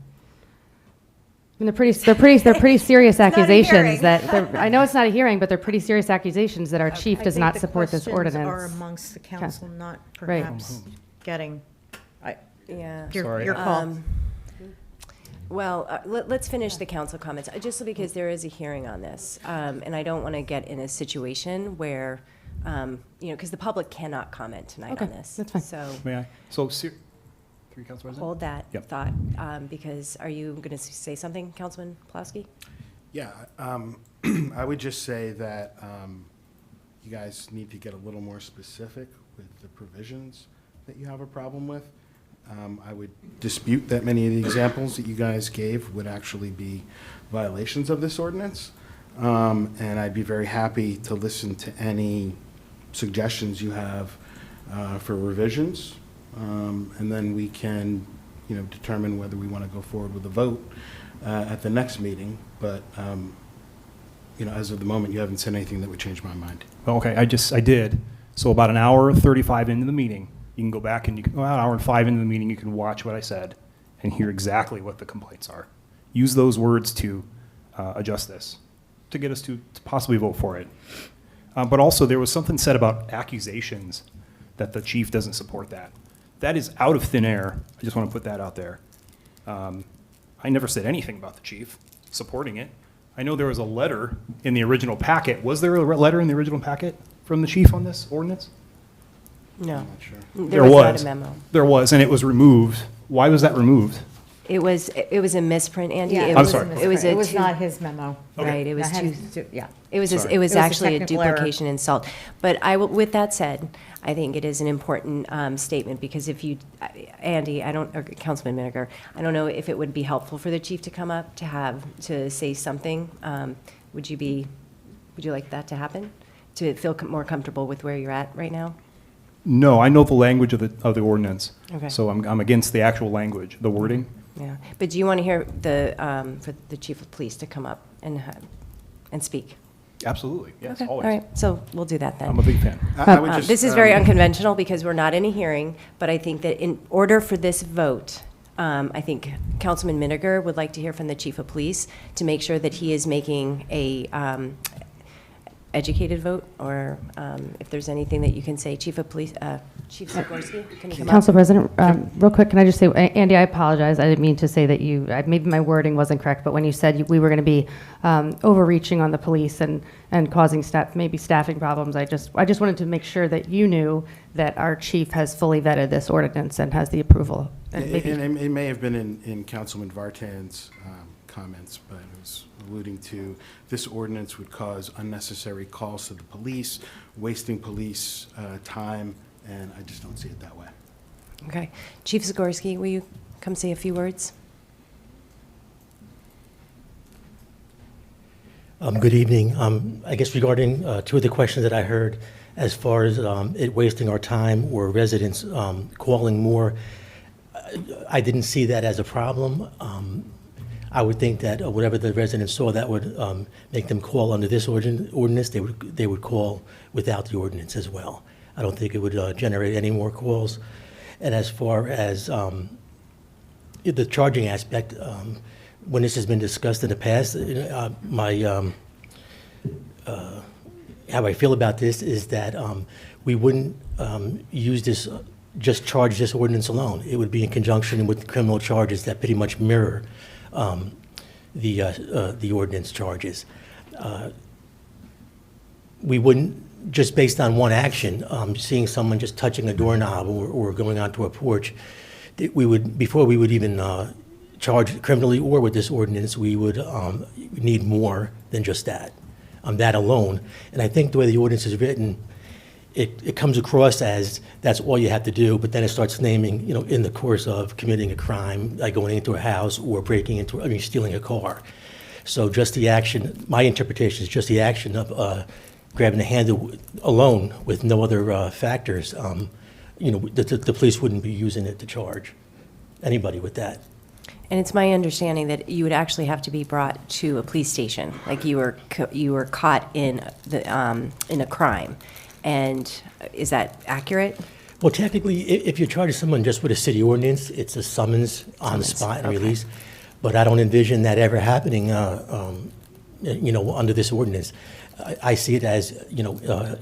I mean, they're pretty serious accusations I know it's not a hearing, but they're pretty serious accusations that our chief does not support this ordinance. I think the questions are amongst the council, not perhaps getting, your call. Well, let's finish the council comments, just because there is a hearing on this. And I don't want to get in a situation where, because the public cannot comment tonight on this. That's fine. So May I? So, through Council President? hold that Yep. thought, because are you going to say something, Councilman Pulaski? Yeah, I would just say that you guys need to get a little more specific with the provisions that you have a problem with. I would dispute that many of the examples that you guys gave would actually be violations of this ordinance. And I'd be very happy to listen to any suggestions you have for revisions. And then we can, determine whether we want to go forward with a vote at the next meeting. But, as of the moment, you haven't said anything that would change my mind. Well, okay, I did. So about an hour 35 into the meeting, you can go back and an hour and 5 into the meeting, you can watch what I said and hear exactly what the complaints are. Use those words to adjust this, to get us to possibly vote for it. But also there was something said about accusations that the chief doesn't support that. That is out of thin air. I just want to put that out there. I never said anything about the chief supporting it. I know there was a letter in the original packet. Was there a letter in the original packet from the chief on this ordinance? No. I'm not sure. There was not a memo. There was, and it was removed. Why was that removed? It was a misprint, Andy. Yeah, I'm sorry. It was not his memo. Right, it was yeah. It was Sorry. it was It was a actually a technical error. duplication insult. But with that said, I think it is an important statement, because if you, Andy, or Councilman Miniger, I don't know if it would be helpful for the chief to come up to say something. Would you like that to happen? To feel more comfortable with where you're at right now? No, I know the language of the ordinance. Okay. So I'm against the actual language, the wording. Yeah, but do you want to hear for the chief of police to come up and speak? Absolutely, yes, Okay, always. all right, so we'll do that then. I'm a big fan. I would just, This is very unconventional because we're not in a hearing, but I think that in order for this vote, I think Councilman Miniger would like to hear from the chief of police to make sure that he is making a educated vote, or if there's anything that you can say. Chief of police, Chief Zagorski, can you come Council up? President, real quick, can I just say, Andy, I apologize. I didn't mean to say that maybe my wording wasn't correct, but when you said we were going to be overreaching on the police and causing maybe staffing problems, I just wanted to make sure that you knew that our chief has fully vetted this ordinance and has the approval. And maybe it may have been in Councilman Vartan's comments, but it was alluding to this ordinance would cause unnecessary calls to the police, wasting police time, and I just don't see it that way. Okay. Chief Zagorski, will you come say a few words? Good evening. I guess regarding two of the questions that I heard, as far as it wasting our time or residents calling more, I didn't see that as a problem. I would think that whatever the residents saw that would make them call under this ordinance, they would call without the ordinance as well. I don't think it would generate any more calls. And as far as the charging aspect, when this has been discussed in the past, how I feel about this is that we wouldn't use this, just charge this ordinance alone. It would be in conjunction with criminal charges that pretty much mirror the ordinance charges. we wouldn't, just based on one action, seeing someone just touching a doorknob or going onto a porch, that we would, before we would even charge criminally or with this ordinance, we would need more than just that, that alone. And I think the way the ordinance is written, it comes across as that's all you have to do, but then it starts naming, you know, in the course of committing a crime, like going into a house or breaking into, stealing a car. So just the action, my interpretation is just the action of grabbing the handle alone with no other factors. You know, the police wouldn't be using it to charge anybody with that. And it's my understanding that you would actually have to be brought to a police station, like you were caught in a crime. And is that accurate? Well, technically, if you're charging someone just with a city ordinance, it's a summons on the spot and okay. release. But I don't envision that ever happening, you know, under this ordinance. I see it as, you know,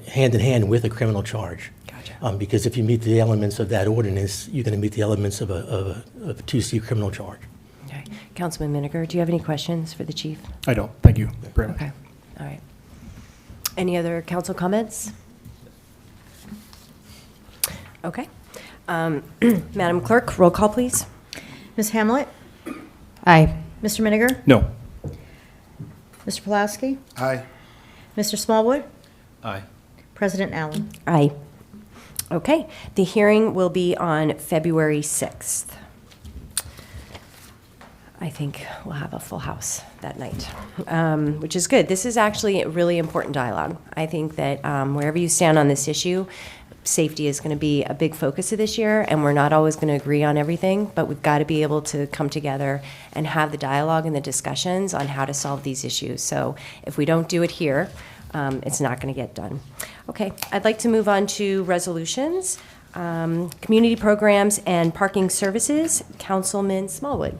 hand in hand with a criminal charge. Gotcha. Because if you meet the elements of that ordinance, you're going to meet the elements of a 2C criminal charge. Okay. Councilman Miniger, do you have any questions for the chief? I don't. Thank you very much. Okay. All right. Any other council comments? Okay. Madam Clerk, roll call, please. Ms. Hamlet? Aye. Mr. Miniger? No. Mr. Pulaski? Aye. Mr. Smallwood? Aye. President Allen? Aye. Okay. The hearing will be on February 6th. I think we'll have a full house that night, which is good. This is actually a really important dialogue. I think that wherever you stand on this issue, safety is going to be a big focus of this year, and we're not always going to agree on everything, but we've got to be able to come together and have the dialogue and the discussions on how to solve these issues. So if we don't do it here, it's not going to get done. Okay, I'd like to move on to resolutions, community programs, and parking services. Councilman Smallwood.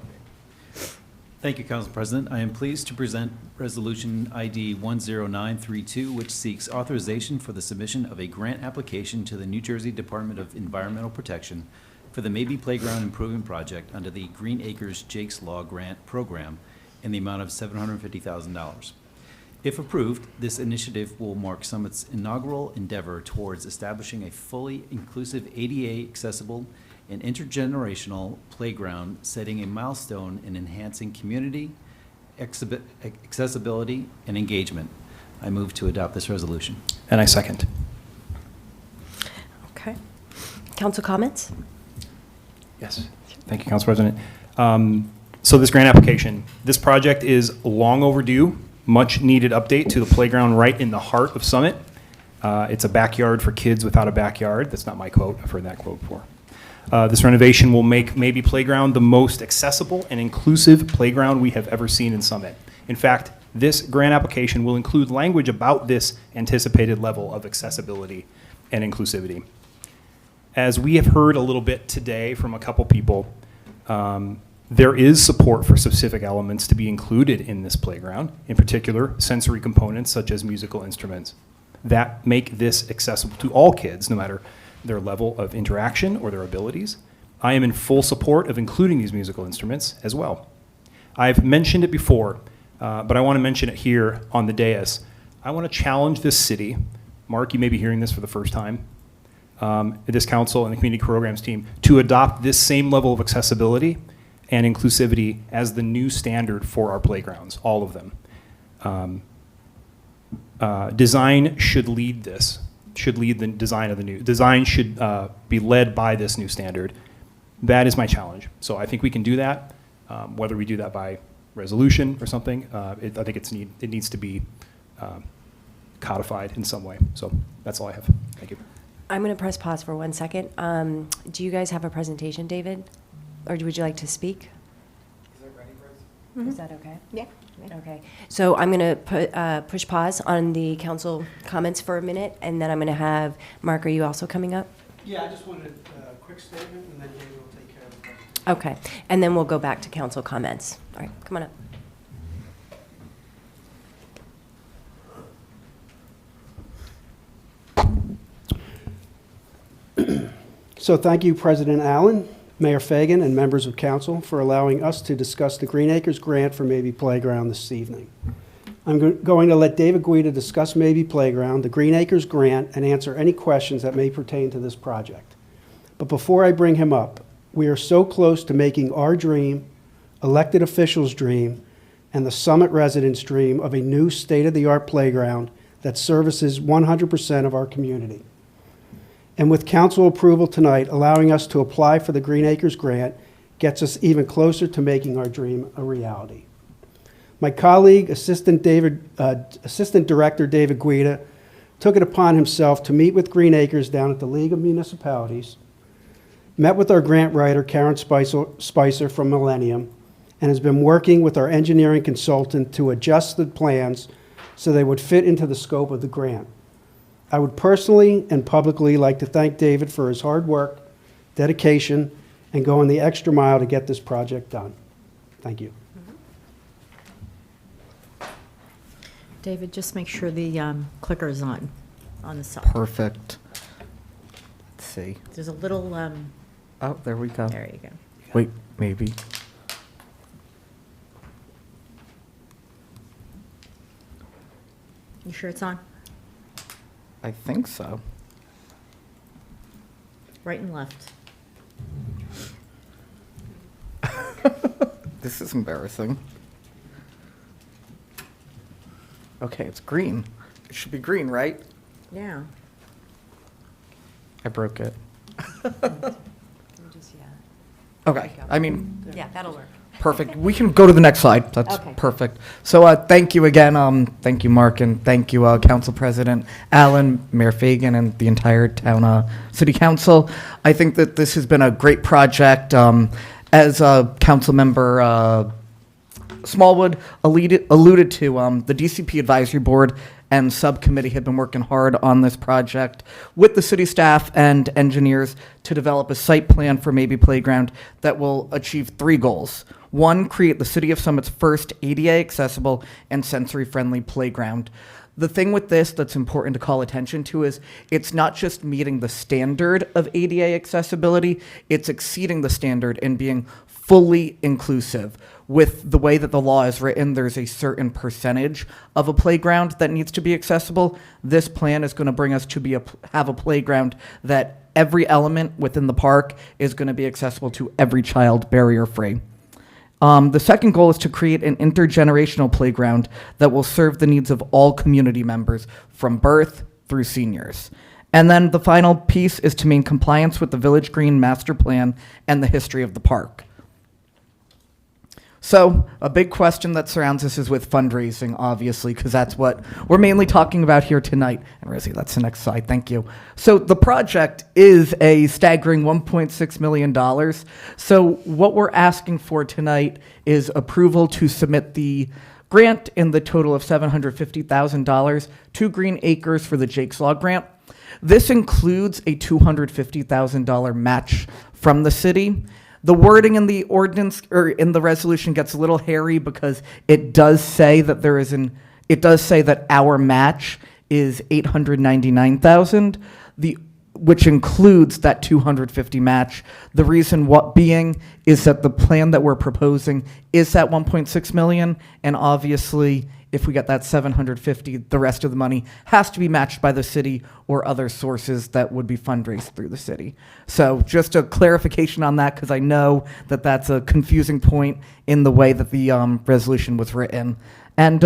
Thank you, Council President. I am pleased to present Resolution ID 10932, which seeks authorization for the submission of a grant application to the New Jersey Department of Environmental Protection for the Maybe Playground Improvement Project under the Green Acres Jake's Law Grant Program in the amount of $750,000. If approved, this initiative will mark Summit's inaugural endeavor towards establishing a fully inclusive ADA accessible and intergenerational playground, setting a milestone in enhancing community, accessibility, and engagement. I move to adopt this resolution. And I second. Okay. Council comments? Yes. Thank you, Council President. So this grant application, this project is long overdue, much needed update to the playground right in the heart of Summit. It's a backyard for kids without a backyard. That's not my quote. I've heard that quote before. This renovation will make Maybe Playground the most accessible and inclusive playground we have ever seen in Summit. In fact, this grant application will include language about this anticipated level of accessibility and inclusivity. As we have heard a little bit today from a couple people, there is support for specific elements to be included in this playground, in particular sensory components such as musical instruments that make this accessible to all kids, no matter their level of interaction or their abilities. I am in full support of including these musical instruments as well. I've mentioned it before, but I want to mention it here on the dais. I want to challenge this city. Mark, you may be hearing this for the first time. This council and the community programs team to adopt this same level of accessibility and inclusivity as the new standard for our playgrounds, all of them. Design should lead this. Should lead the design of the new design should be led by this new standard. That is my challenge. So I think we can do that. Whether we do that by resolution or something, I think it needs to be codified in some way. So that's all I have. Thank you. I'm going to press pause for 1 second. Do you guys have a presentation, David? Or would you like to speak? Is it ready for us? Is that okay? Yeah. Okay. So I'm going to push pause on the council comments for a minute, and then I'm going to have, Mark, are you also coming up? Yeah, I just wanted a quick statement, and then David will take care of the rest. Okay. And then we'll go back to council comments. All right, come on up. So thank you, President Allen, Mayor Fagan, and members of council for allowing us to discuss the Green Acres grant for Maybe Playground this evening. going to let David Guida discuss Maybe Playground, the Green Acres grant, and answer any questions that may pertain to this project. But before I bring him up, we are so close to making our dream, elected officials' dream, and the Summit residents' dream of a new state-of-the-art playground that services 100% of our community. And with council approval tonight, allowing us to apply for the Green Acres grant gets us even closer to making our dream a reality. My colleague, Assistant Director David Guida, took it upon himself to meet with Green Acres down at the League of Municipalities, met with our grant writer, Karen Spicer from Millennium, and has been working with our engineering consultant to adjust the plans so they would fit into the scope of the grant. I would personally and publicly like to thank David for his hard work, dedication, and going the extra mile to get this project done. Thank you. David, just make sure the clicker is on the side. Perfect. Let's see. There's a little, Oh, there we go. there you go. Wait, maybe. You sure it's on? I think so. Right and left. This is embarrassing. Okay, it's green. It should be green, right? Yeah. I broke it. Just, yeah. Okay, I mean, Yeah, that'll work. perfect. We can go to the next slide. That's Okay. perfect. So thank you again. Thank you, Mark, and thank you, Council President Allen, Mayor Fagan, and the entire town city council. I think that this has been a great project. As Councilmember Smallwood alluded to, the DCP Advisory Board and subcommittee had been working hard on this project with the city staff and engineers to develop a site plan for Maybe Playground that will achieve 3 goals. 1, create the City of Summit's first ADA accessible and sensory-friendly playground. The thing with this that's important to call attention to is it's not just meeting the standard of ADA accessibility, it's exceeding the standard and being fully inclusive. With the way that the law is written, there's a certain percentage of a playground that needs to be accessible. This plan is going to bring us to have a playground that every element within the park is going to be accessible to every child, barrier-free. The second goal is to create an intergenerational playground that will serve the needs of all community members, from birth through seniors. And then the final piece is to maintain compliance with the Village Green Master Plan and the history of the park. So a big question that surrounds this is with fundraising, obviously, because that's what we're mainly talking about here tonight. And Rosie, that's the next slide. Thank you. So the project is a staggering $1.6 million. So what we're asking for tonight is approval to submit the grant in the total of $750,000 to Green Acres for the Jake's Law grant. This includes a $250,000 match from the city. The wording in the ordinance or in the resolution gets a little hairy because it does say that our match is $899,000, which includes that $250,000 match. The reason being is that the plan that we're proposing is that $1.6 million, and obviously if we get that $750,000, the rest of the money has to be matched by the city or other sources that would be fundraised through the city. So just a clarification on that, because I know that that's a confusing point in the way that the resolution was written. And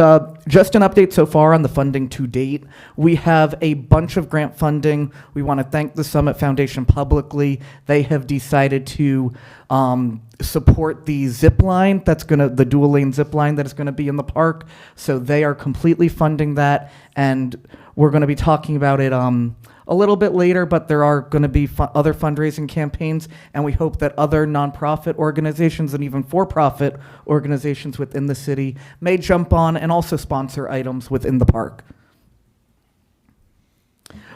just an update so far on the funding to date. We have a bunch of grant funding. We want to thank the Summit Foundation publicly. They have decided to support the zip line the dual lane zip line that is going to be in the park. So they are completely funding that, and we're going to be talking about it a little bit later, but there are going to be other fundraising campaigns, and we hope that other nonprofit organizations and even for-profit organizations within the city may jump on and also sponsor items within the park.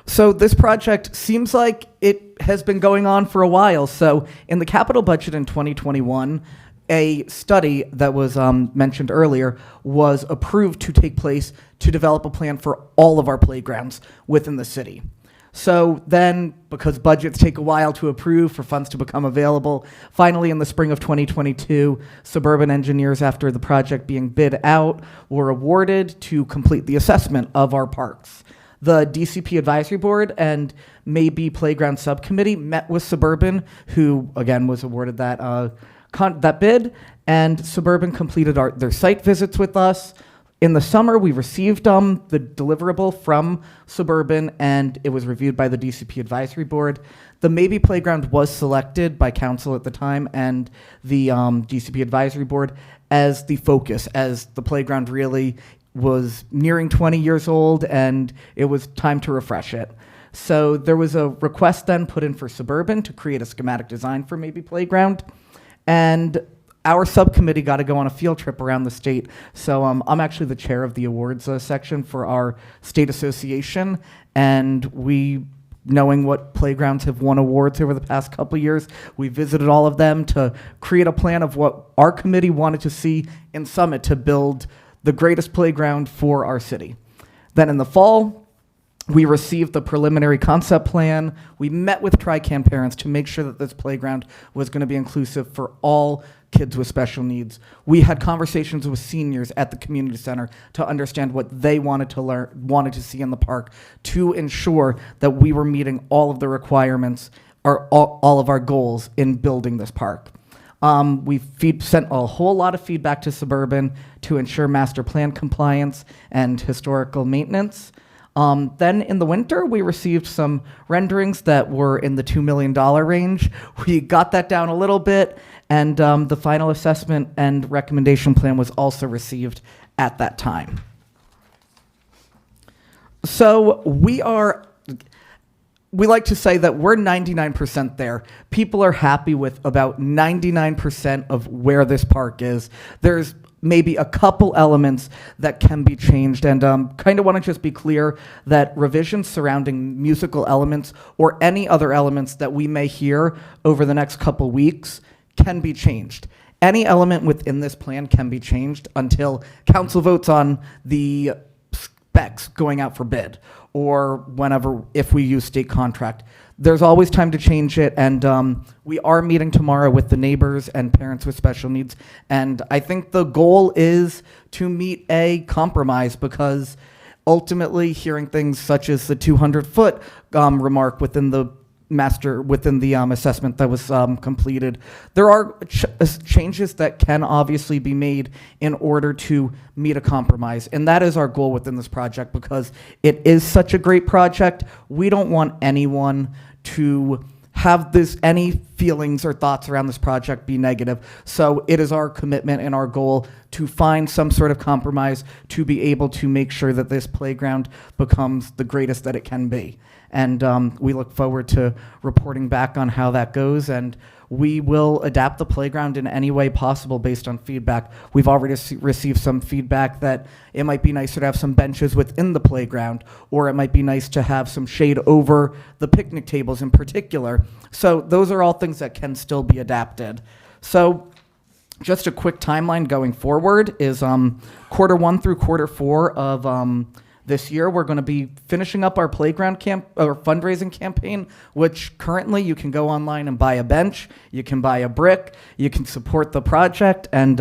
So this project seems like it has been going on for a while. So in the capital budget in 2021, a study that was mentioned earlier was approved to take place to develop a plan for all of our playgrounds within the city. So then, because budgets take a while to approve for funds to become available, finally in the spring of 2022, suburban engineers, after the project being bid out, were awarded to complete the assessment of our parks. The DCP Advisory Board and Maybe Playground Subcommittee met with Suburban, who again was awarded that bid, and Suburban completed their site visits with us. In the summer, we received the deliverable from Suburban, and it was reviewed by the DCP Advisory Board. The Maybe Playground was selected by council at the time and the DCP Advisory Board as the focus, as the playground really was nearing 20 years old, and it was time to refresh it. So there was a request then put in for Suburban to create a schematic design for Maybe Playground, and our subcommittee got to go on a field trip around the state. So I'm actually the chair of the awards section for our state association, and we, knowing what playgrounds have won awards over the past couple of years, we visited all of them to create a plan of what our committee wanted to see in Summit to build the greatest playground for our city. Then in the fall, we received the preliminary concept plan. We met with TRICAN parents to make sure that this playground was going to be inclusive for all kids with special needs. We had conversations with seniors at the community center to understand what they wanted to see in the park, to ensure that we were meeting all of the requirements or all of our goals in building this park. We sent a whole lot of feedback to Suburban to ensure master plan compliance and historical maintenance. Then in the winter, we received some renderings that were in the $2 million range. We got that down a little bit, and the final assessment and recommendation plan was also received at that time. So we like to say that we're 99% there. People are happy with about 99% of where this park is. There's maybe a couple elements that can be changed, and kind of want to just be clear that revisions surrounding musical elements or any other elements that we may hear over the next couple weeks can be changed. Any element within this plan can be changed until council votes on the specs going out for bid, or whenever, if we use state contract. There's always time to change it, and we are meeting tomorrow with the neighbors and parents with special needs, and I think the goal is to meet a compromise, because ultimately hearing things such as the 200-foot remark within the assessment that was completed, there are changes that can obviously be made in order to meet a compromise, and that is our goal within this project, because it is such a great project. We don't want anyone to have any feelings or thoughts around this project be negative. So it is our commitment and our goal to find some sort of compromise to be able to make sure that this playground becomes the greatest that it can be. And we look forward to reporting back on how that goes, and we will adapt the playground in any way possible based on feedback. We've already received some feedback that it might be nicer to have some benches within the playground, or it might be nice to have some shade over the picnic tables in particular. So those are all things that can still be adapted. So just a quick timeline going forward is Q1 through Q4 of this year, we're going to be finishing up our playground fundraising campaign, which currently you can go online and buy a bench, you can buy a brick, you can support the project, and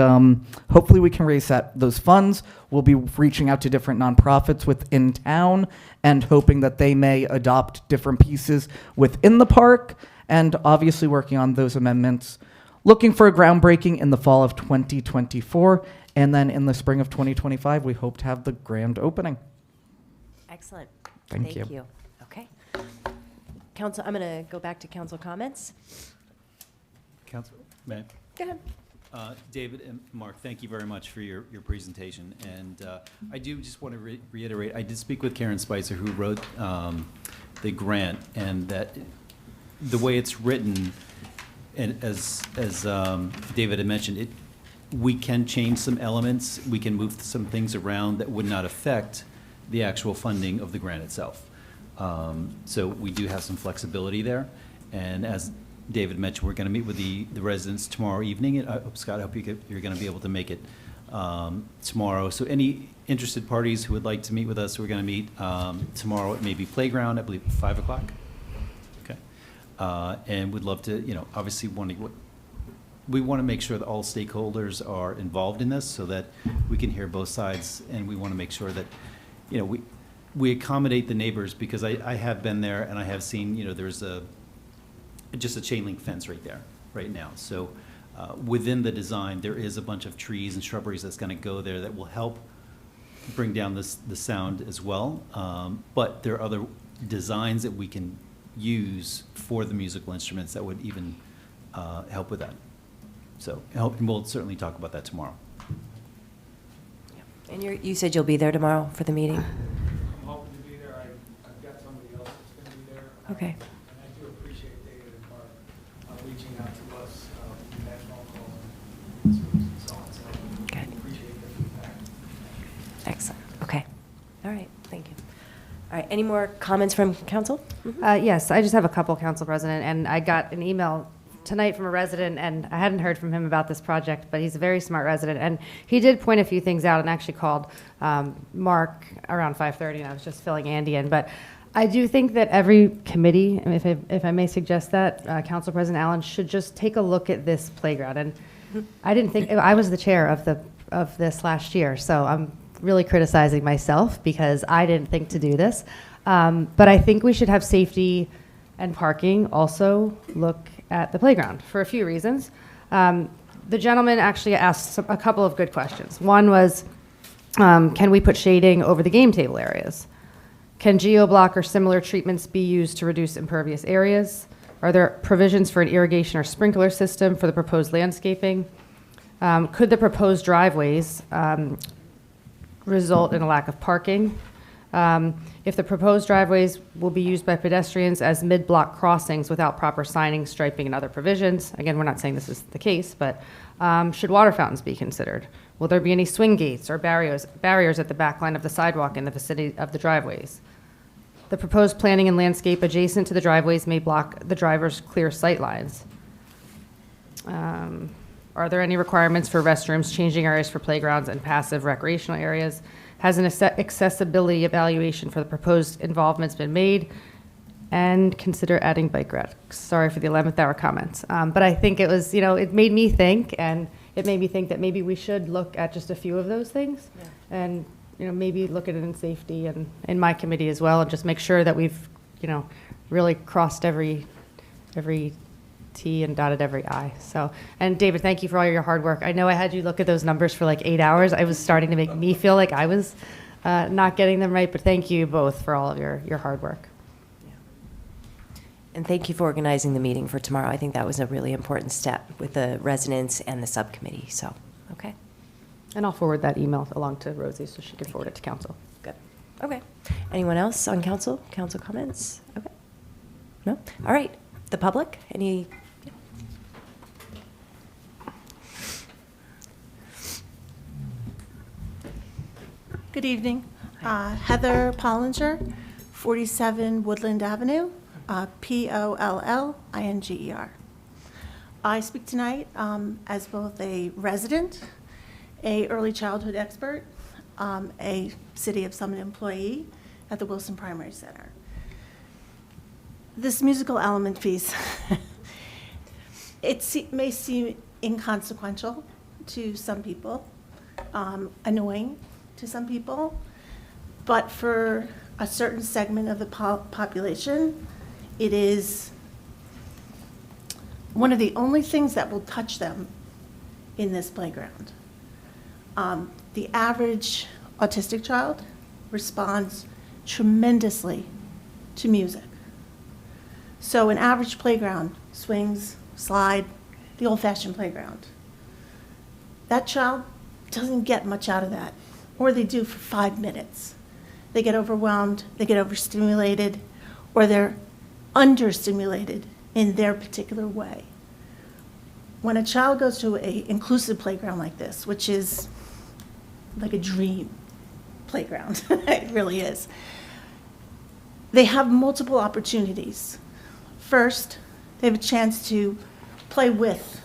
hopefully we can raise those funds. We'll be reaching out to different nonprofits within town and hoping that they may adopt different pieces within the park, and obviously working on those amendments. Looking for a groundbreaking in the fall of 2024, and then in the spring of 2025, we hope to have the grand opening. Excellent. Thank you. Okay. Council, I'm going to go back to council comments. Council, Matt? Go ahead. David and Mark, thank you very much for your presentation. And I do just want to reiterate, I did speak with Karen Spicer, who wrote the grant, and that the way it's written, and as David had mentioned, we can change some elements, we can move some things around that would not affect the actual funding of the grant itself. So we do have some flexibility there. And as David mentioned, we're going to meet with the residents tomorrow evening. And Scott, I hope you're going to be able to make it tomorrow. So any interested parties who would like to meet with us, we're going to meet tomorrow at maybe Playground, I believe 5 o'clock. Okay. And we'd love to, obviously we want to make sure that all stakeholders are involved in this so that we can hear both sides, and we want to make sure that, we accommodate the neighbors, because I have been there and I have seen, there's just a chain link fence right there, right now. So within the design, there is a bunch of trees and shrubberies that's going to go there that will help bring down the sound as well. But there are other designs that we can use for the musical instruments that would even help with that. So, and we'll certainly talk about that tomorrow. And you said you'll be there tomorrow for the meeting? I'm hoping to be there. I've got somebody else that's going to be there. Okay. And I do appreciate David and Mark reaching out to us in that phone call and so on. So I appreciate the feedback. Excellent. Okay. All right. Thank you. All right. Any more comments from council? Yes, I just have a couple, Council President, and I got an email tonight from a resident, and I hadn't heard from him about this project, but he's a very smart resident, and he did point a few things out and actually called Mark around 5:30, and I was just filling Andy in. But I do think that every committee, if I may suggest that, Council President Allen, should just take a look at this playground. And I didn't think, I was the chair of this last year, so I'm really criticizing myself because I didn't think to do this. But I think we should have safety and parking also look at the playground for a few reasons. The gentleman actually asked a couple of good questions. One was, can we put shading over the game table areas? Can geoblock or similar treatments be used to reduce impervious areas? Are there provisions for an irrigation or sprinkler system for the proposed landscaping? Could the proposed driveways result in a lack of parking? If the proposed driveways will be used by pedestrians as mid-block crossings without proper signing, striping, and other provisions, again, we're not saying this is the case, but should water fountains be considered? Will there be any swing gates or barriers at the back line of the sidewalk in the vicinity of the driveways? The proposed planting and landscape adjacent to the driveways may block the driver's clear sight lines. Are there any requirements for restrooms, changing areas for playgrounds, and passive recreational areas? Has an accessibility evaluation for the proposed involvements been made? And consider adding bike racks. Sorry for the 11th hour comments. But I think it was, it made me think, and it made me think that maybe we should look at just a few of those things. Yeah. And, maybe look at it in safety and in my committee as well, and just make sure that we've, really crossed every T and dotted every I. So, and David, thank you for all your hard work. I know I had you look at those numbers for like 8 hours. It was starting to make me feel like I was not getting them right, but thank you both for all of your hard work. And thank you for organizing the meeting for tomorrow. I think that was a really important step with the residents and the subcommittee, so, okay. And I'll forward that email along to Rosie so she can forward it to council. Good. Okay. Anyone else on council? Council comments? Okay. No? All right. The public? Any? Good evening. Heather Pollinger, 47 Woodland Avenue, Pollinger. I speak tonight as both a resident, a early childhood expert, a City of Summit employee at the Wilson Primary Center. This musical element piece, may seem inconsequential to some people, annoying to some people, but for a certain segment of the population, it is one of the only things that will touch them in this playground. The average autistic child responds tremendously to music. So an average playground, swings, slide, the old-fashioned playground. That child doesn't get much out of that, or they do for 5 minutes. They get overwhelmed, they get overstimulated, or they're understimulated in their particular way. When a child goes to an inclusive playground like this, which is like a dream playground, it really is, they have multiple opportunities. First, they have a chance to play with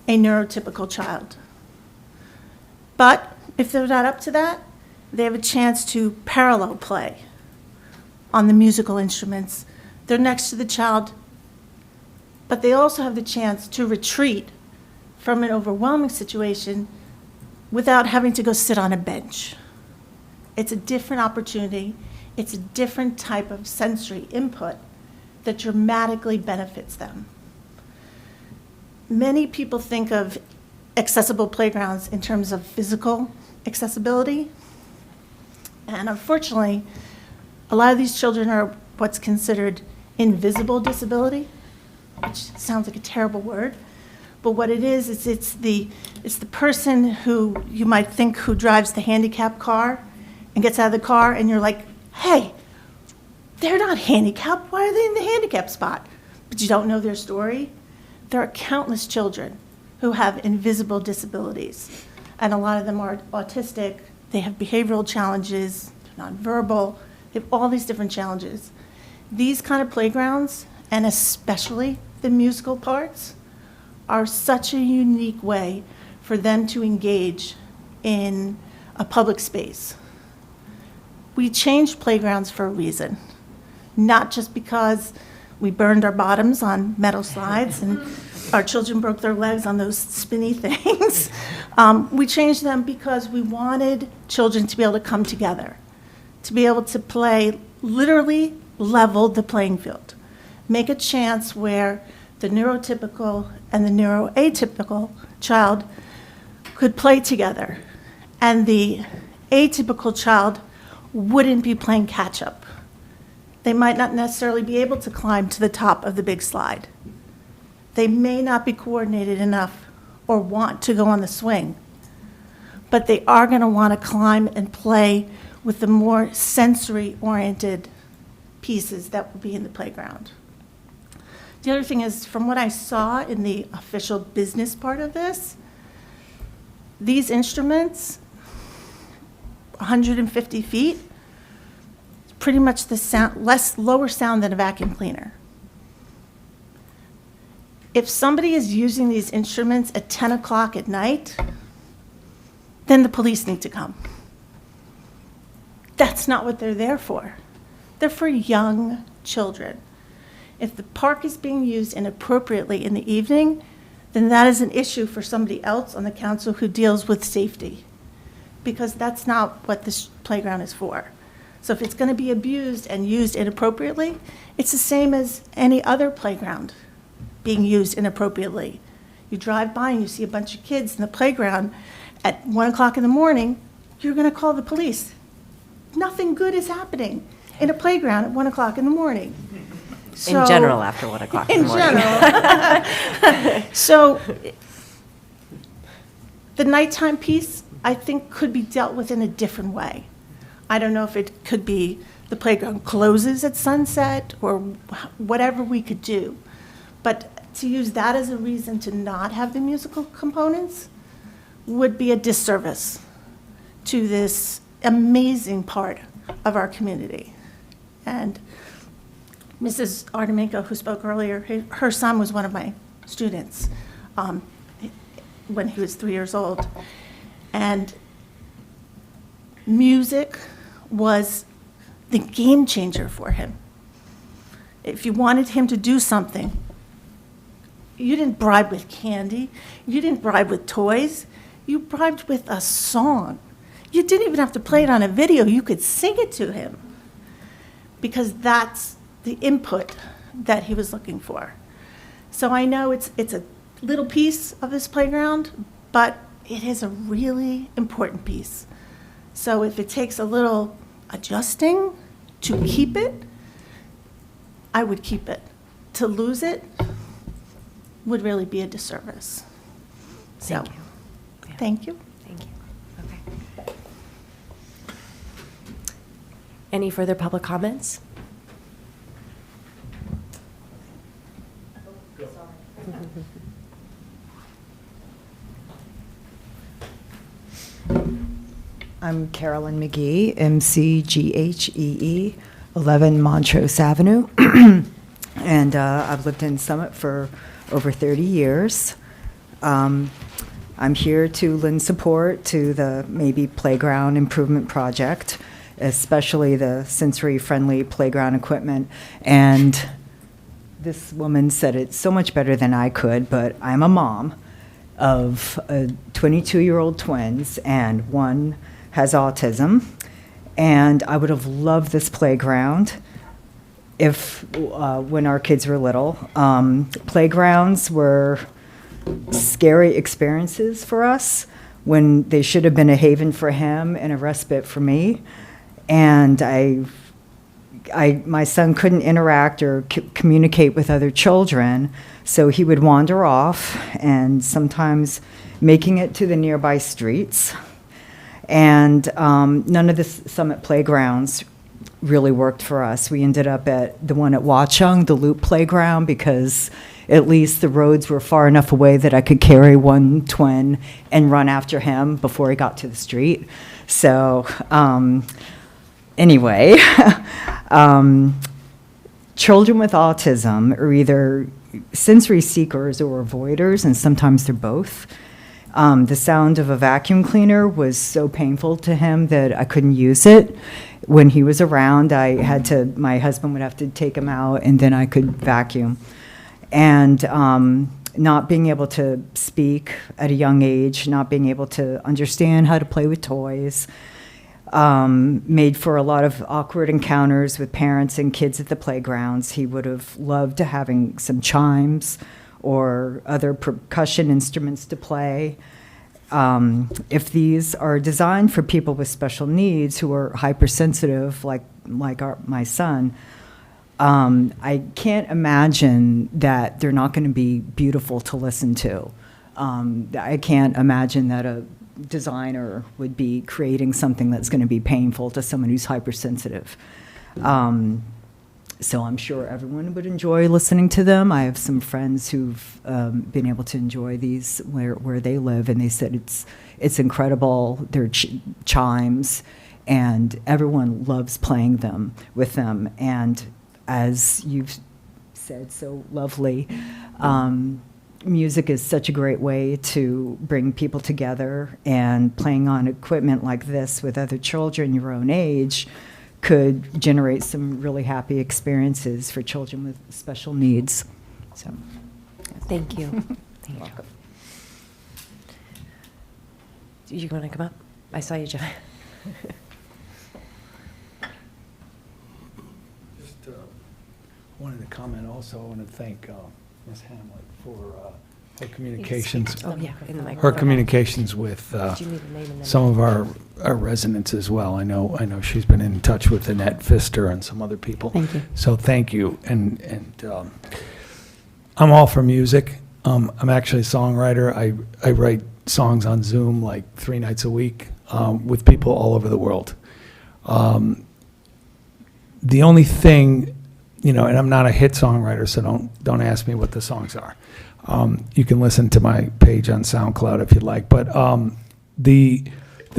a neurotypical child. But if they're not up to that, they have a chance to parallel play on the musical instruments. They're next to the child, but they also have the chance to retreat from an overwhelming situation without having to go sit on a bench. It's a different opportunity. It's a different type of sensory input that dramatically benefits them. Many people think of accessible playgrounds in terms of physical accessibility. And unfortunately, a lot of these children are what's considered invisible disability, which sounds like a terrible word. But what it is it's the person who you might think who drives the handicapped car and gets out of the car and you're like, hey, they're not handicapped. Why are they in the handicapped spot? But you don't know their story. There are countless children who have invisible disabilities. And a lot of them are autistic. They have behavioral challenges, they're nonverbal. They have all these different challenges. These kind of playgrounds, and especially the musical parts, are such a unique way for them to engage in a public space. We changed playgrounds for a reason, not just because we burned our bottoms on metal slides and our children broke their legs on those spinny things. We changed them because we wanted children to be able to come together, to be able to play, literally level the playing field, make a chance where the neurotypical and the neuroatypical child could play together, and the atypical child wouldn't be playing catch-up. They might not necessarily be able to climb to the top of the big slide. They may not be coordinated enough or want to go on the swing, but they are going to want to climb and play with the more sensory-oriented pieces that will be in the playground. The other thing is, from what I saw in the official business part of this, these instruments, 150 feet, pretty much the sound, lower sound than a vacuum cleaner. If somebody is using these instruments at 10 o'clock at night, then the police need to come. That's not what they're there for. They're for young children. If the park is being used inappropriately in the evening, then that is an issue for somebody else on the council who deals with safety, because that's not what this playground is for. So if it's going to be abused and used inappropriately, it's the same as any other playground being used inappropriately. You drive by and you see a bunch of kids in the playground at 1 o'clock in the morning, you're going to call the police. Nothing good is happening in a playground at 1 o'clock in the morning. So, in general, after 1 o'clock in the morning. In general. So the nighttime piece, I think, could be dealt with in a different way. I don't know if it could be the playground closes at sunset or whatever we could do. But to use that as a reason to not have the musical components would be a disservice to this amazing part of our community. And Mrs. Artemenko, who spoke earlier, her son was one of my students when he was 3 years old. And music was the game changer for him. If you wanted him to do something, you didn't bribe with candy, you didn't bribe with toys, you bribed with a song. You didn't even have to play it on a video, you could sing it to him, because that's the input that he was looking for. So I know it's a little piece of this playground, but it is a really important piece. So if it takes a little adjusting to keep it, I would keep it. To lose it would really be a disservice. So, Thank you. Yeah. thank you. Thank you. Okay. Any further public comments? I'm Carolyn McGee, MCGHEE, 11 Montrose Avenue. And I've lived in Summit for over 30 years. I'm here to lend support to the maybe playground improvement project, especially the sensory-friendly playground equipment. And this woman said it so much better than I could, but I'm a mom of 22-year-old twins, and one has autism. And I would have loved this playground if, when our kids were little. Playgrounds were scary experiences for us when they should have been a haven for him and a respite for me. And my son couldn't interact or communicate with other children, so he would wander off and sometimes making it to the nearby streets. And none of the Summit playgrounds really worked for us. We ended up at the one at Watchung, the Loop Playground, because at least the roads were far enough away that I could carry one twin and run after him before he got to the street. So anyway, children with autism are either sensory seekers or avoiders, and sometimes they're both. The sound of a vacuum cleaner was so painful to him that I couldn't use it. When he was around, my husband would have to take him out, and then I could vacuum. And not being able to speak at a young age, not being able to understand how to play with toys, made for a lot of awkward encounters with parents and kids at the playgrounds. He would have loved having some chimes or other percussion instruments to play. If these are designed for people with special needs who are hypersensitive, like my son, I can't imagine that they're not going to be beautiful to listen to. I can't imagine that a designer would be creating something that's going to be painful to someone who's hypersensitive. So I'm sure everyone would enjoy listening to them. I have some friends who've been able to enjoy these where they live, and they said it's incredible. They're chimes, and everyone loves playing them with them. And as you've said so lovely, music is such a great way to bring people together, and playing on equipment like this with other children your own age could generate some really happy experiences for children with special needs. So, Thank you. You're welcome. Do you want to come up? I saw you, John. Just wanted to comment also. I want to thank Ms. Hamlet for her communications. Oh, yeah, in the Her microphone. communications with Do you need a name and then- some of our residents as well. I know she's been in touch with Annette Pfister and some other people. Thank you. So thank you. And I'm all for music. I'm actually a songwriter. I write songs on Zoom like 3 nights a week with people all over the world. The only thing, and I'm not a hit songwriter, so don't ask me what the songs are. You can listen to my page on SoundCloud if you'd like. But the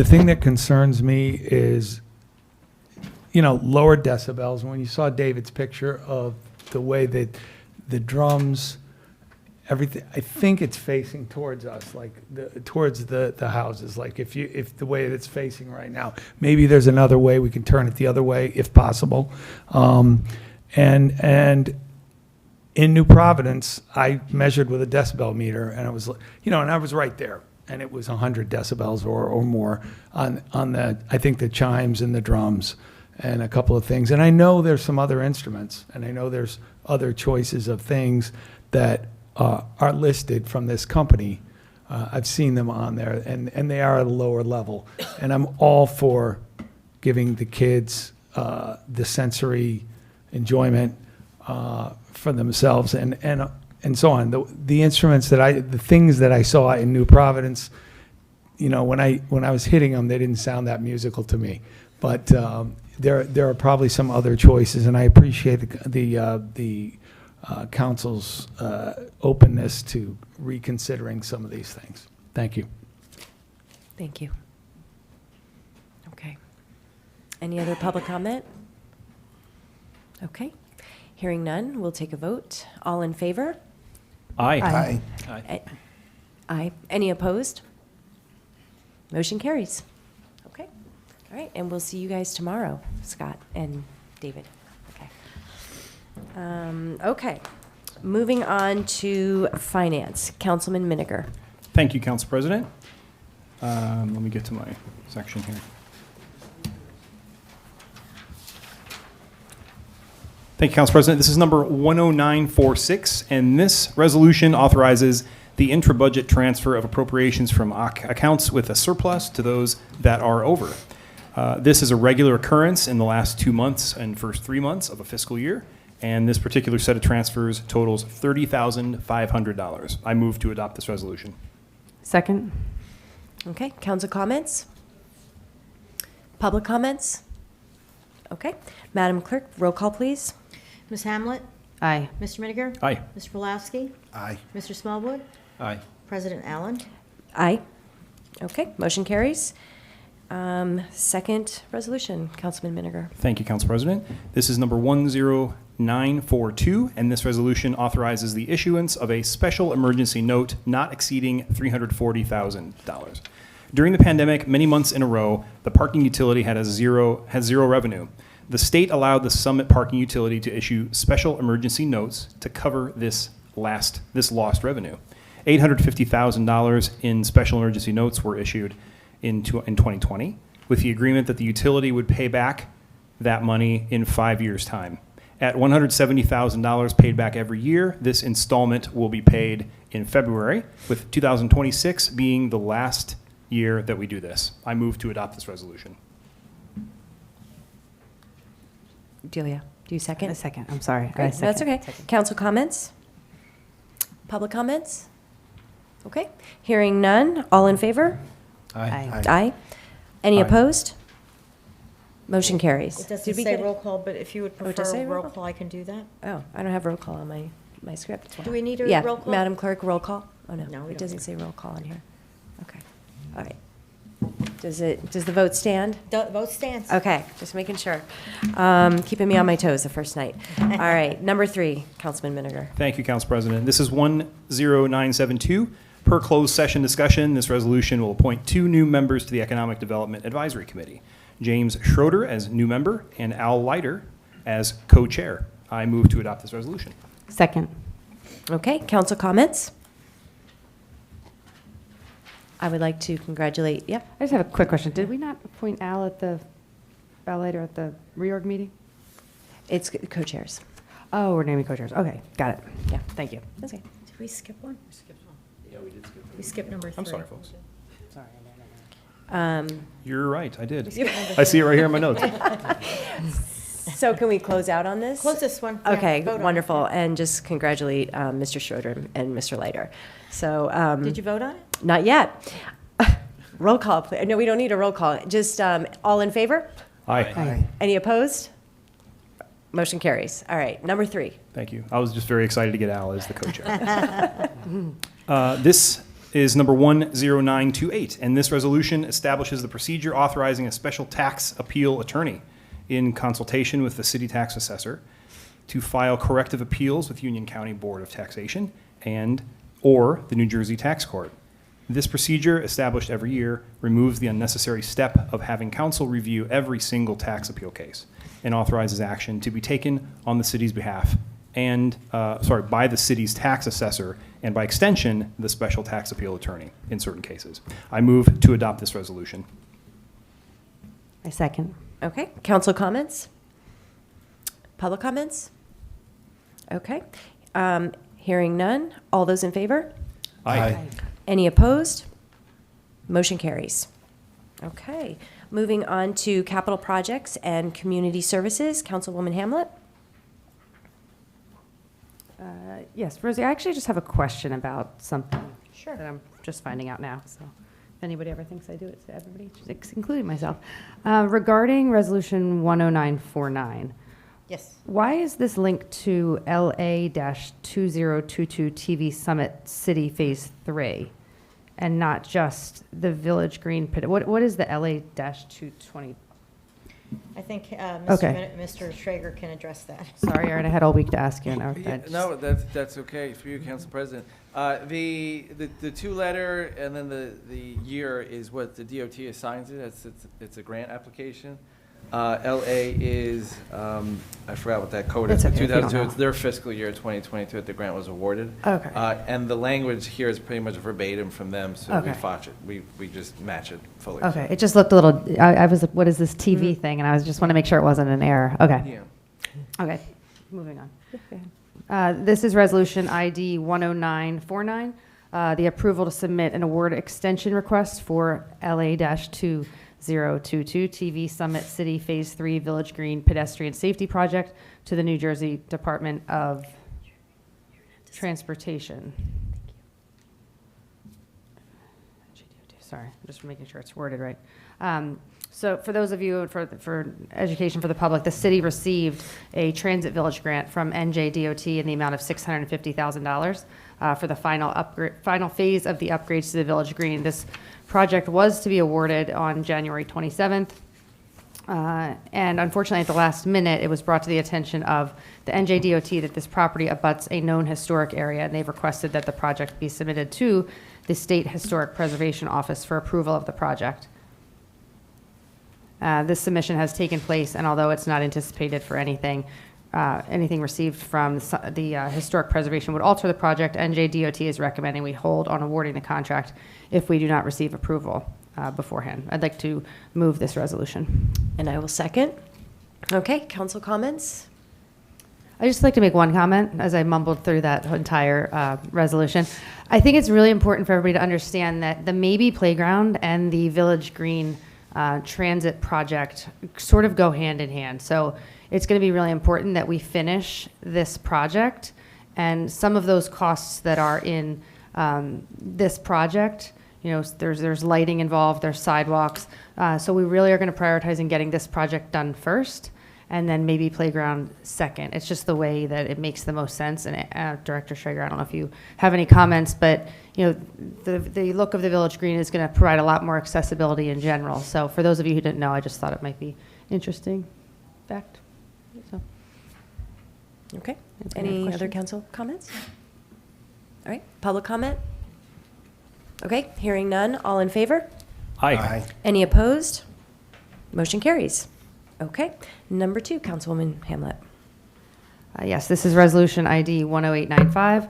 thing that concerns me is, lower decibels. When you saw David's picture of the way that the drums, everything, I think it's facing towards us, like towards the houses. Like if the way it's facing right now, maybe there's another way we can turn it the other way if possible. And in New Providence, I measured with a decibel meter, and it was, and I was right there, and it was 100 decibels or more on I think the chimes and the drums and a couple of things. And I know there's some other instruments, and I know there's other choices of things that are listed from this company. I've seen them on there, and they are at a lower level. And I'm all for giving the kids the sensory enjoyment for themselves and so on. The instruments the things that I saw in New Providence, when I was hitting them, they didn't sound that musical to me. But there are probably some other choices, and I appreciate the council's openness to reconsidering some of these things. Thank you. Thank you. Okay. Any other public comment? Okay. Hearing none, we'll take a vote. All in favor? Aye. Aye. Aye. Aye. Any opposed? Motion carries. Okay. All right, and we'll see you guys tomorrow, Scott and David. Okay. Okay. Moving on to finance. Councilman Miniger. Thank you, Council President. Let me get to my section here. Thank you, Council President. This is number 10946, and this resolution authorizes the intra-budget transfer of appropriations from accounts with a surplus to those that are over. This is a regular occurrence in the last 2 months and first 3 months of a fiscal year, and this particular set of transfers totals $30,500. I move to adopt this resolution. Second. Okay, council comments? Public comments? Okay. Madam Clerk, roll call, please. Ms. Hamlet? Aye. Mr. Miniger? Aye. Mr. Pulowski? Aye. Mr. Smallwood? Aye. President Allen? Aye. Okay, motion carries. Second resolution, Councilman Miniger. Thank you, Council President. This is number 10942, and this resolution authorizes the issuance of a special emergency note not exceeding $340,000. During the pandemic, many months in a row, the parking utility had zero revenue. The state allowed the Summit Parking Utility to issue special emergency notes to cover this lost revenue. $850,000 in special emergency notes were issued in 2020, with the agreement that the utility would pay back that money in 5 years' time. At $170,000 paid back every year, this installment will be paid in February, with 2026 being the last year that we do this. I move to adopt this resolution. Delia, do you second? A second. I'm sorry. Great, I that's second. okay. Council comments? Public comments? Okay. Hearing none. All in favor? Aye. Aye. Any Aye. opposed? Motion carries. It doesn't Did we say get it? roll call, but if you would Oh, it does prefer say roll roll call, I can do that. Oh, I don't have roll call on my script. Do we need a Yeah, roll call? Madam Clerk, roll call? Oh, no. No, we It don't doesn't need say roll call on here. Okay. All right. Does the vote stand? The vote stands. Okay, just making sure. Keeping me on my toes the first night. All right, number 3, Councilman Miniger. Thank you, Council President. This is 10972. Per closed session discussion, this resolution will appoint 2 new members to the Economic Development Advisory Committee. James Schroeder as new member and Al Leiter as co-chair. I move to adopt this resolution. Second. Okay, council comments? I would like to congratulate, I just have a quick question. Did we not appoint Al later at the reorg meeting? It's co-chairs. Oh, we're naming co-chairs. Okay, got it. Yeah. Thank you. Okay. Did we skip one? We skipped one. Yeah, we did skip. We skipped number 3. I'm sorry, folks. Sorry. You're right, I did. skipped number I see it right here in my notes. So can we close out on this? Close this one. Yeah, Okay, vote on it. wonderful. And just congratulate Mr. Schroeder and Mr. Leiter. So. Did you vote on it? Not yet. Roll call, please. No, we don't need a roll call. Just all in favor? Aye. Any opposed? Motion carries. All right, number 3. Thank you. I was just very excited to get Al as the co-chair. This is number 10928, and this resolution establishes the procedure authorizing a special tax appeal attorney in consultation with the city tax assessor to file corrective appeals with Union County Board of Taxation or the New Jersey Tax Court. This procedure, established every year, removes the unnecessary step of having counsel review every single tax appeal case and authorizes action to be taken on the city's behalf by the city's tax assessor and, by extension, the special tax appeal attorney in certain cases. I move to adopt this resolution. I second. Okay, council comments? Public comments? Okay. Hearing none. All those in favor? Aye. Any opposed? Motion carries. Okay, moving on to capital projects and community services. Councilwoman Hamlet? Yes, Rosie, I actually just have a question about something Sure. that I'm just finding out now. So if anybody ever thinks I do it to everybody, including myself. Regarding Resolution 10949, Yes. why is this linked to LA-2022 TV Summit City Phase 3 and not just the Village Green Pit? What is the LA-220? I think Okay. Mr. Schrager can address that. Sorry, Aaron, I had all week to ask you, and Yeah, no, that's okay for you, Council President. The two-letter and then the year is what the DOT assigns it. It's a grant application. LA is, I forgot what that code is, It's okay if you don't 2002. know. It's their fiscal year 2022 that the grant was awarded. Okay. And the language here is pretty much verbatim from them, so we Okay. fotch it. We just match it fully. Okay, it just looked a little, I was, what is this TV thing? And I was just want to make sure it wasn't an error. Okay. Yeah. Okay, moving on. This is Resolution ID 10949, the approval to submit an award extension request for LA-2022 TV Summit City Phase 3 Village Green Pedestrian Safety Project to the New Jersey Department of Transportation. Sorry, I'm just making sure it's worded right. So for those of you, for education for the public, the city received a Transit Village grant from NJDOT in the amount of $650,000 for the final phase of the upgrades to the Village Green. This project was to be awarded on January 27th. And unfortunately, at the last minute, it was brought to the attention of the NJDOT that this property abuts a known historic area, and they've requested that the project be submitted to the State Historic Preservation Office for approval of the project. This submission has taken place, and although it's not anticipated for anything received from the Historic Preservation would alter the project, NJDOT is recommending we hold on awarding the contract if we do not receive approval beforehand. I'd like to move this resolution. And I will second. Okay, council comments? I'd just like to make one comment as I mumbled through that entire resolution. I think it's really important for everybody to understand that the Maybe Playground and the Village Green transit project sort of go hand in hand. So it's going to be really important that we finish this project, and some of those costs that are in this project, you know, there's lighting involved, there's sidewalks. So we really are going to prioritize in getting this project done first, and then maybe Playground second. It's just the way that it makes the most sense. And Director Schrager, I don't know if you have any comments, but you know, the look of the Village Green is going to provide a lot more accessibility in general. So for those of you who didn't know, I just thought it might be interesting fact. So. Okay. Any Any other questions? council comments? All right, public comment? Okay, hearing none. All in favor? Aye. Any opposed? Motion carries. Okay, number 2, Councilwoman Hamlet. Yes, this is Resolution ID 10895,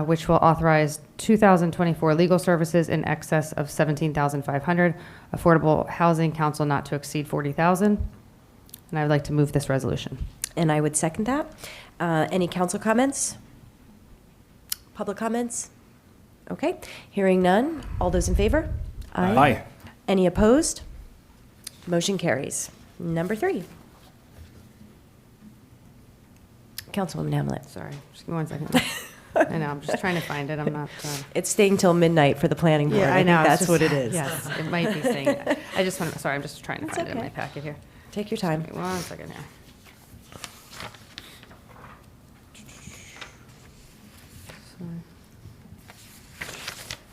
which will authorize 2024 legal services in excess of $17,500, Affordable Housing Council not to exceed $40,000. And I would like to move this resolution. And I would second that. Any council comments? Public comments? Okay, hearing none. All those in favor? Aye. Any opposed? Motion carries. Number 3. Councilwoman Hamlet. Sorry, just give me 1 second. I know, I'm just trying to find it. I'm not. It's staying till midnight for the planning board. Yeah, I know. think it's that's what just- it is. Yes, it might be saying that. I just want. Sorry, I'm just trying to That's find it in okay. my packet here. Take your time. Give me 1 second here.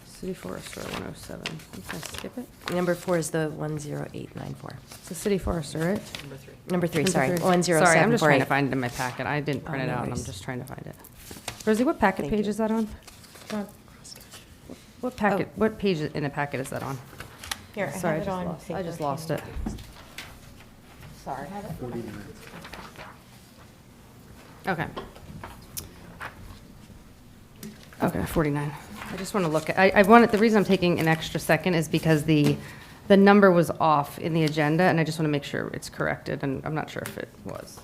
City Forester 107. Can I skip it? Number 4 is the 10894. It's the City Forester, right? Number 3, sorry. Sorry, I'm just trying to 10748. find it in my packet. I didn't print Oh, it no out, and I'm worries. just trying to find it. Rosie, what packet Thank page you. is that on? What packet? Oh. What page in the packet is that on? Here, I Sorry, have it on I just paper. lost it. Sorry. Okay. Okay, 49. I just want to look at, I wanted, the reason I'm taking an extra second is because the number was off in the agenda, and I just want to make sure it's corrected, and I'm not sure if it was.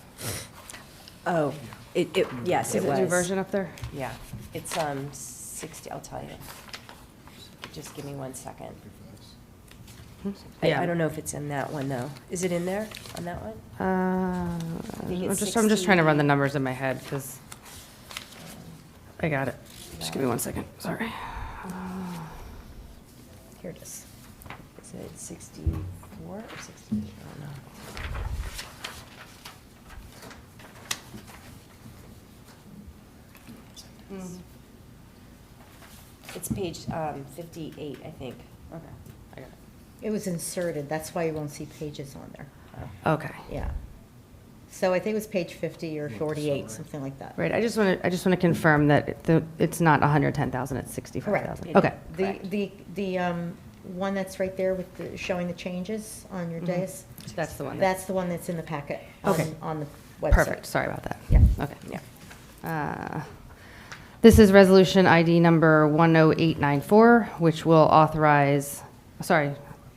Oh, yes, it Is it was. new version up there? Yeah, it's 60, I'll tell you. Just give me 1 second. Yeah. I don't know if it's in that one, though. Is it in there on that one? think I'm it's just trying to run the 60. numbers in my head, because I got it. Just give me 1 second, sorry. Here it is. Is it 64 or 68? I don't know. It's page 58, I think. Okay, I got it. It was inserted, that's why you won't see pages on there. Okay. Yeah. So I think it was page 50 or 48, something like that. Right, I just want to confirm that it's not 110,000, it's 65,000. Okay. The one that's right there with showing the changes on your dais? That's the one. That's the one that's in the packet Okay. on the website. Perfect, sorry about that. Yeah. Okay. Yeah. This is resolution ID number 10894, which will authorize, sorry,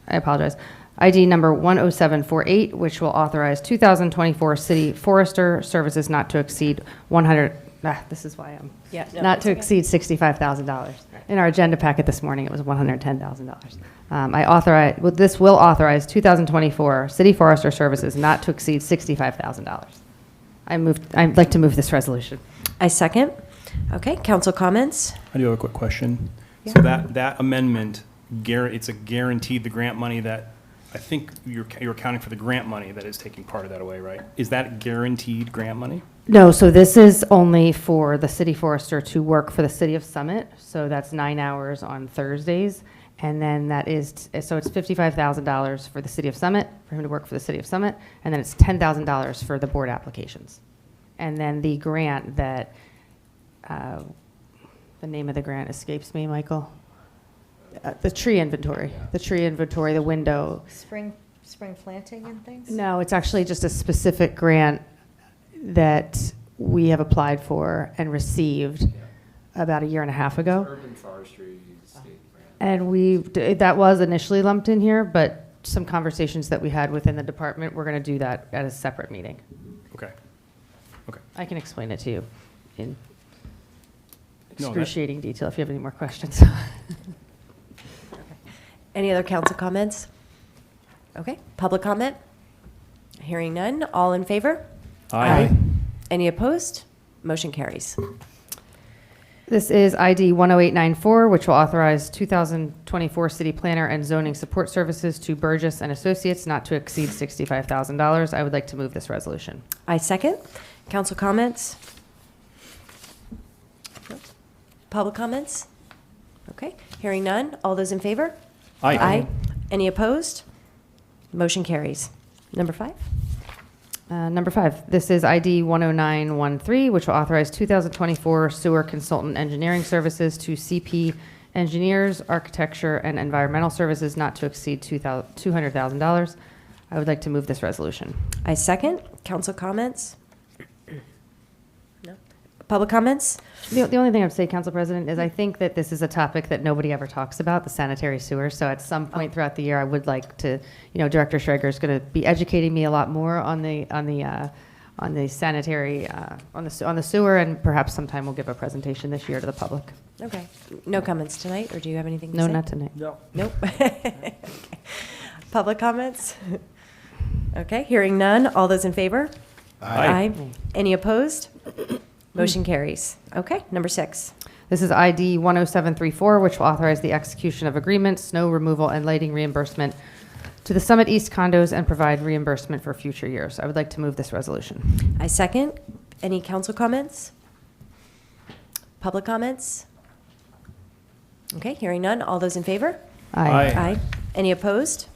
I apologize. ID number 10748, which will authorize 2024 city forester services not to exceed 100, this is why I'm, Yeah, no, not it's to okay. exceed $65,000. In our agenda packet this morning, it was $110,000. This will authorize 2024 city forester services not to exceed $65,000. I'd like to move this resolution. I second. Okay, council comments? I do have a quick question. Yeah. So that amendment, it's a guaranteed the grant money that, I think you're accounting for the grant money that is taking part of that away, right? Is that guaranteed grant money? No, so this is only for the city forester to work for the city of Summit. So that's 9 hours on Thursdays. And then so it's $55,000 for the city of Summit, for him to work for the city of Summit. And then it's $10,000 for the board applications. And then the grant that, the name of the grant escapes me, Michael. The tree inventory, the window. Spring planting and things? No, it's actually just a specific grant that we have applied for and received about a year and a half ago. Urban forestry state grant. And that was initially lumped in here, but some conversations that we had within the department, we're going to do that at a separate meeting. Okay. Okay. I can explain it to you in No, excruciating detail if you have any more questions. Any other council comments? Okay, public comment? Hearing none, all in favor? Aye. Any opposed? Motion carries. This is ID 10894, which will authorize 2024 city planner and zoning support services to Burgess and Associates not to exceed $65,000. I would like to move this resolution. I second. Council comments? No. Public comments? Okay, hearing none, all those in favor? Aye. Any opposed? Motion carries. Number 5? Number 5, this is ID 10913, which will authorize 2024 sewer consultant engineering services to CP Engineers, Architecture, and Environmental Services not to exceed $200,000. I would like to move this resolution. I second. Council comments? No. Public comments? The only thing I would say, Council President, is I think that this is a topic that nobody ever talks about, the sanitary sewers. So at some point throughout the year, I would like to, Director Schrager is going to be educating me a lot more on the sanitary, on the sewer, and perhaps sometime we'll give a presentation this year to the public. Okay. No comments tonight, or do you have anything to No, say? not tonight. No. Nope. Okay. Public comments? Okay, hearing none. All those in favor? Aye. Any opposed? Motion carries. Okay, number 6. This is ID 10734, which will authorize the execution of agreements, snow removal, and lighting reimbursement to the Summit East condos and provide reimbursement for future years. I would like to move this resolution. I second. Any council comments? Public comments? Okay, hearing none. All those in favor? Aye. Aye. Any opposed?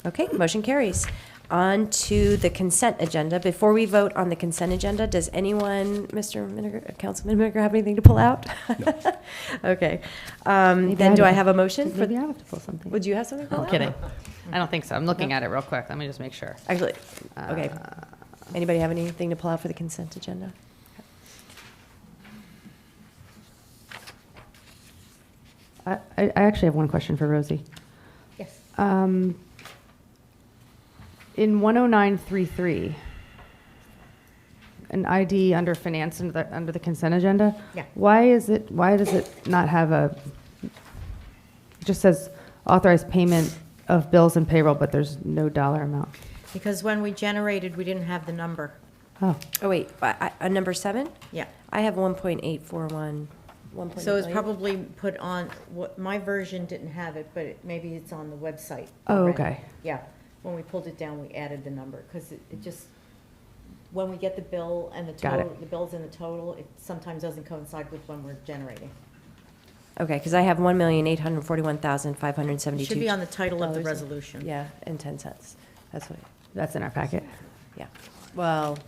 Okay, motion carries. On to the consent agenda. Before we vote on the consent agenda, does anyone, Councilman Miniger, have anything to pull out? No. Okay. Then do I have a motion? Maybe I have to pull something. Would you have something to pull I'm out? kidding. I don't think so. I'm looking at it real quick. Let me just make sure. Actually, okay. Anybody have anything to pull out for the consent agenda? I actually have one question for Rosie. Yes. In 10933, an ID under finance under the consent agenda. Yeah. Why does it not have a? It just says authorized payment of bills and payroll, but there's no dollar amount. Because when we generated, we didn't have the number. Oh. Oh, wait, number 7? Yeah. I have 1.841. So it's probably put on, my version didn't have it, but maybe it's on the website. Oh, already. okay. Yeah, when we pulled it down, we added the number, because it just, when we get the bill and the Got total, it. the bills and the total, it sometimes doesn't coincide with when we're generating. Okay, because I have $1,841,572. It should be on the title of the resolution. Yeah, and 10 cents. That's what, That's in our packet. Yeah. Well,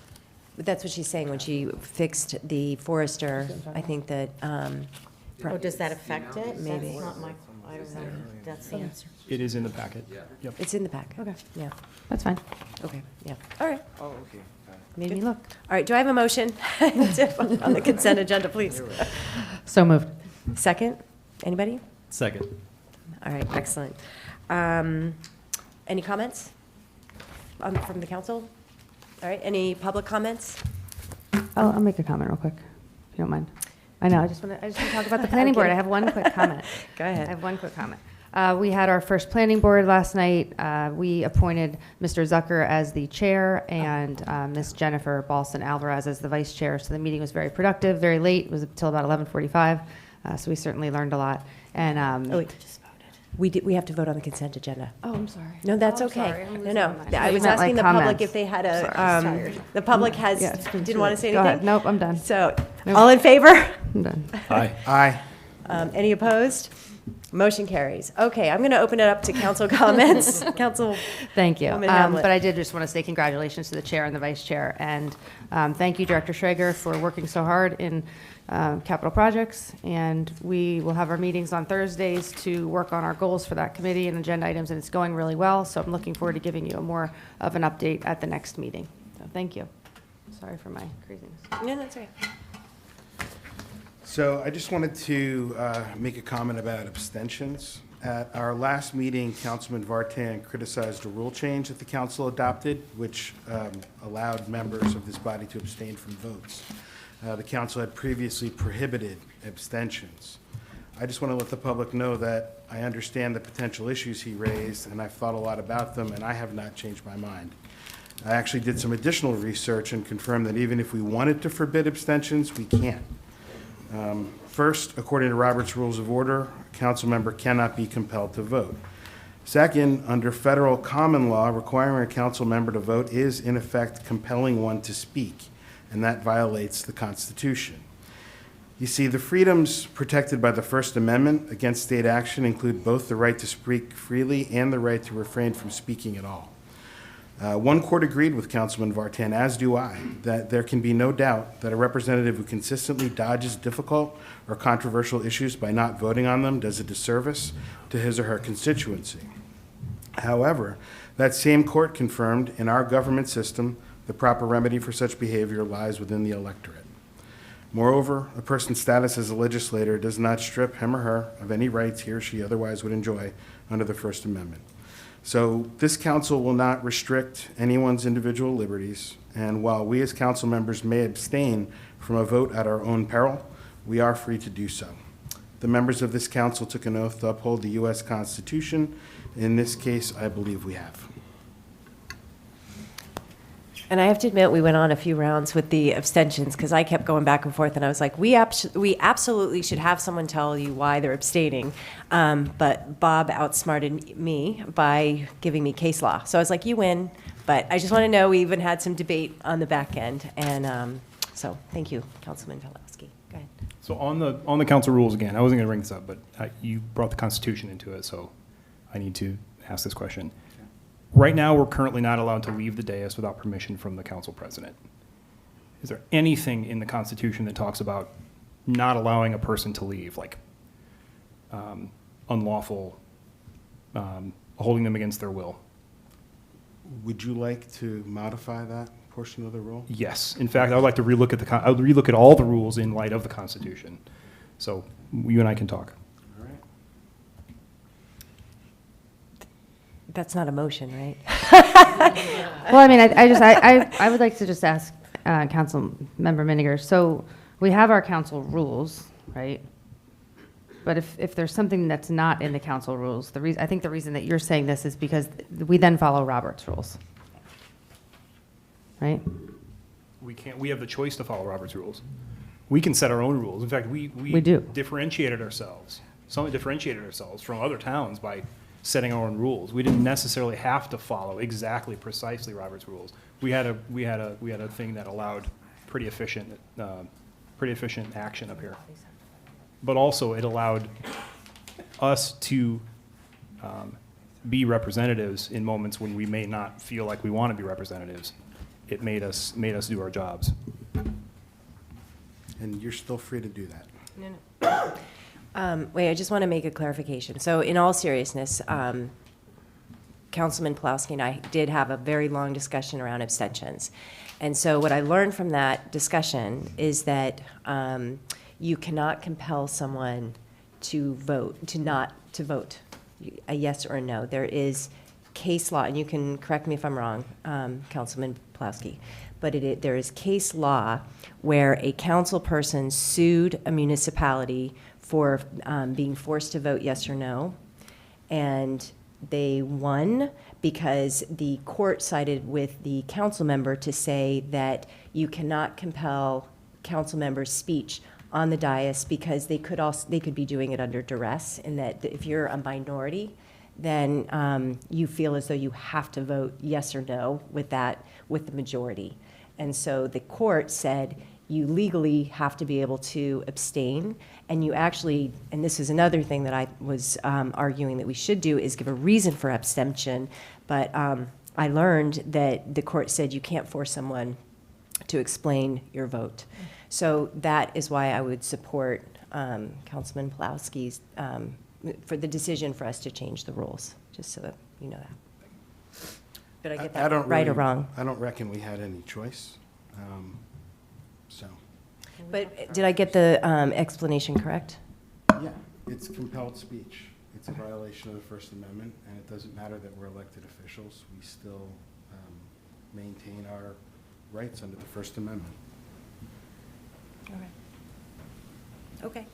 that's what she's saying when she fixed the forester. I think that. Oh, does that affect it? Maybe. That's not my, I don't know. That's the answer. It is in the packet. Yep. It's in the packet. Okay. Yeah. That's fine. Okay. Yeah. All right. Oh, okay. Made me look. All right. Do I have a motion on the consent agenda, please? So moved. Second? Anybody? Second. All right. Excellent. Any comments from the council? All right. Any public comments? I'll make a comment real quick, if you don't mind. I know, I just want to talk about the planning board. I have one quick comment. Go ahead. I have one quick comment. We had our first planning board last night. We appointed Mr. Zucker as the chair and Ms. Jennifer Balson Alvarez as the vice chair. So the meeting was very productive, very late. It was until about 11:45. So we certainly learned a lot. And Oh, we just voted. We have to vote on the consent agenda. Oh, I'm sorry. No, that's Oh, I'm okay. sorry. I'm No, losing no. my mind. I was You meant, asking like, the public comments. if they had a, Sorry, I'm tired. the public has, Yeah, it's been didn't too want to late. say Go anything? ahead. Nope, I'm done. So, Nope. all in favor? I'm done. Aye. Aye. Any opposed? Motion carries. Okay, I'm going to open it up to council comments. Council. Thank you. Woman Hamlet. But I did just want to say congratulations to the chair and the vice chair. And thank you, Director Schrager, for working so hard in capital projects. And we will have our meetings on Thursdays to work on our goals for that committee and agenda items. And it's going really well. So I'm looking forward to giving you more of an update at the next meeting. So thank you. Sorry for my craziness. No, that's right. So I just wanted to make a comment about abstentions. At our last meeting, Councilman Vartan criticized a rule change that the council adopted, which allowed members of this body to abstain from votes. The council had previously prohibited abstentions. I just want to let the public know that I understand the potential issues he raised, and I've thought a lot about them, and I have not changed my mind. I actually did some additional research and confirmed that even if we wanted to forbid abstentions, we can't. First, according to Robert's Rules of Order, a council member cannot be compelled to vote. Second, under federal common law, requiring a council member to vote is, in effect, compelling one to speak, and that violates the Constitution. You see, the freedoms protected by the First Amendment against state action include both the right to speak freely and the right to refrain from speaking at all. One court agreed with Councilman Vartan, as do I, that there can be no doubt that a representative who consistently dodges difficult or controversial issues by not voting on them does a disservice to his or her constituency. However, that same court confirmed in our government system the proper remedy for such behavior lies within the electorate. Moreover, a person's status as a legislator does not strip him or her of any rights he or she otherwise would enjoy under the First Amendment. So this council will not restrict anyone's individual liberties, and while we as council members may abstain from a vote at our own peril, we are free to do so. The members of this council took an oath to uphold the U.S. Constitution. In this case, I believe we have. And I have to admit, we went on a few rounds with the abstentions because I kept going back and forth, and I was like, we absolutely should have someone tell you why they're abstaining. But Bob outsmarted me by giving me case law. So I was like, you win. But I just want to know, we even had some debate on the back end. And so thank you, Councilman Valowski. Go ahead. So on the council rules again, I wasn't going to bring this up, but you brought the Constitution into it, so I need to ask this question. Right now, we're currently not allowed to leave the dais without permission from the council president. Is there anything in the Constitution that talks about not allowing a person to leave, like unlawful, holding them against their will? Would you like to modify that portion of the rule? Yes. In fact, I would like to relook at all the rules in light of the Constitution. So you and I can talk. All right. That's not a motion, right? Well, I mean, I would like to just ask Councilmember Miniger. So we have our council rules, right? But if there's something that's not in the council rules, I think the reason that you're saying this is because we then follow Robert's rules, right? We have the choice to follow Robert's rules. We can set our own rules. In fact, we do. differentiated ourselves. Somewhat differentiated ourselves from other towns by setting our own rules. We didn't necessarily have to follow precisely Robert's rules. We had a thing that allowed pretty efficient action up here. But also it allowed us to be representatives in moments when we may not feel like we want to be representatives. It made us do our jobs. And you're still free to do that. Wait, I just want to make a clarification. So in all seriousness, Councilman Pulaski and I did have a very long discussion around abstentions. And so what I learned from that discussion is that you cannot compel someone to vote, to vote, a yes or a no. There is case law, and you can correct me if I'm wrong, Councilman Pulaski, but there is case law where a council person sued a municipality for being forced to vote yes or no, and they won because the court sided with the council member to say that you cannot compel council members' speech on the dais because they could be doing it under duress, and that if you're a minority, then you feel as though you have to vote yes or no with the majority. And so the court said you legally have to be able to abstain, and you actually, and this is another thing that I was arguing that we should do, is give a reason for abstention, but I learned that the court said you can't force someone to explain your vote. So that is why I would support Councilman Pulaski's, for the decision for us to change the rules, just so that you know that. Did I get that right or wrong? I don't reckon we had any choice. But did I get the explanation correct? Yeah, it's compelled speech. It's a violation of the First Amendment, and it doesn't matter that we're elected officials. We still maintain our rights under the First Amendment. All right. Okay.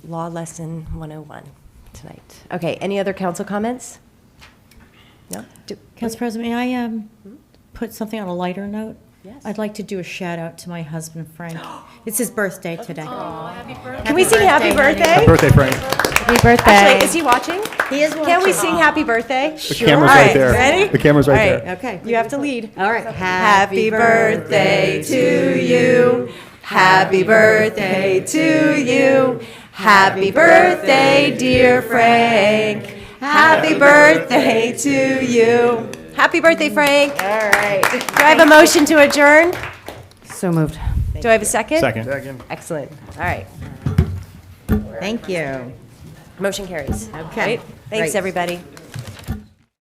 Law lesson 101 tonight. Okay, any other council comments? No? Council President, may I put something on a lighter note? Yes. I'd like to do a shout out to my husband, Frank. It's his birthday today. Happy birthday. Can we sing happy birthday? Happy birthday, Frank. Happy birthday. Actually, is he watching? He is watching. Can we sing happy birthday? The camera's right there. Ready? The camera's right there. Okay. You have to lead. All right. Happy birthday to you. Happy birthday to you. Happy birthday, dear Frank. Happy birthday to you. Happy birthday, Frank. All right. Do I have a motion to adjourn? So moved. Do I have a second? Second. Excellent. All right. Thank you. Motion carries. Okay. Thanks, Great. everybody.